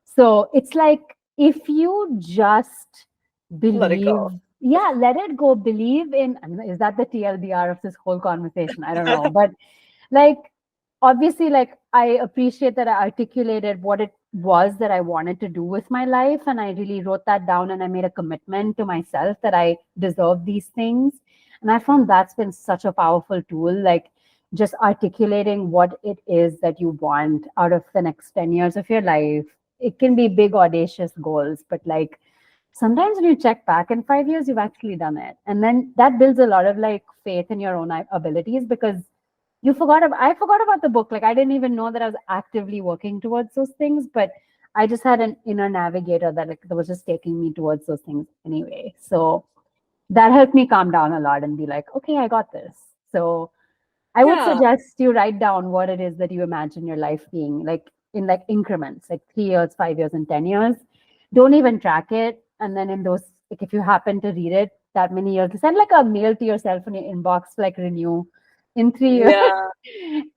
B: So it's like if you just
A: Let it
B: believe,
A: go.
B: yeah, let it go, believe in, I mean, is that the TLDR of this whole conversation? I don't know. But like obviously like I appreciate that I articulated what it was that I wanted to do with my life, and I really wrote that down, and I made a commitment to myself that I deserve these things. And I found that's been such a powerful tool, like just articulating what it is that you want out of the next 10 years of your life. It can be big audacious goals, but like sometimes when you check back in 5 years, you've actually done it, and then that builds a lot of like faith in your own abilities, because I forgot about the book. Like I didn't even know that I was actively working towards those things, but I just had an inner navigator that was just taking me towards those things anyway. So that helped me calm down a lot and be like, okay, I got this. So I would
A: Yeah.
B: suggest you write down what it is that you imagine your life being, like in like increments, like 3 years, 5 years, and 10 years. Don't even track it. And then in those, like if you happen to read it that many years, send like a mail to yourself in your inbox, like renew in 3 years.
A: Yeah.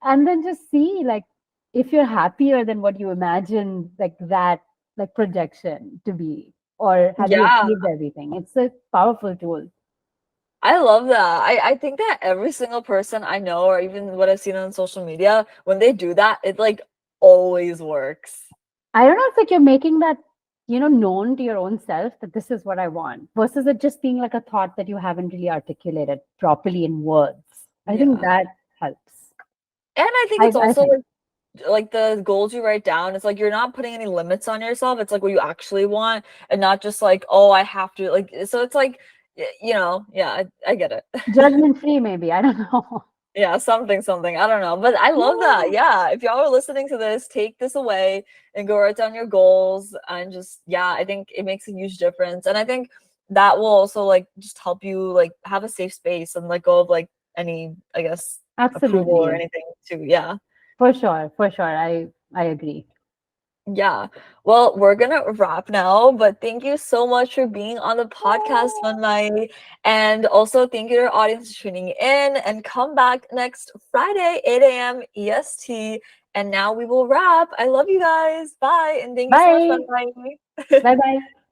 B: And then just see like if you're happier than what you imagined, like that like projection to be, or have you
A: Yeah.
B: achieved everything? It's a powerful tool.
A: I love that. I think that every single person I know, or even what I've seen on social media, when they do that, it like always works.
B: I don't know if like you're making that, known to your own self that this is what I want versus it just being like a thought that you haven't really articulated properly in words. I think
A: Yeah.
B: that helps.
A: And I think it's
B: I
A: also
B: think.
A: like the goals you write down, it's like you're not putting any limits on yourself. It's like what you actually want and not just like, oh, I have to like so it's like yeah, I get it.
B: Judgment free, maybe. I don't know.
A: Yeah, something. I don't know. But I love that.
B: Yeah,
A: Yeah. If y'all are listening to this, take this away and go write down your goals and just, yeah, I think it makes a huge difference. And I think that will also like just help you like have a safe space and let go of like any, I guess, approval or
B: absolutely.
A: anything too. Yeah.
B: For sure. For sure. I agree.
A: Yeah. Well, we're gonna wrap now, but thank you so much for being on the podcast, Manmai. And also thank you to our audience for tuning in and come back next Friday, 8 a.m. EST. And now we will wrap. I love you guys. Bye. And thank you so much,
B: Bye.
A: Manmai.
B: Bye bye.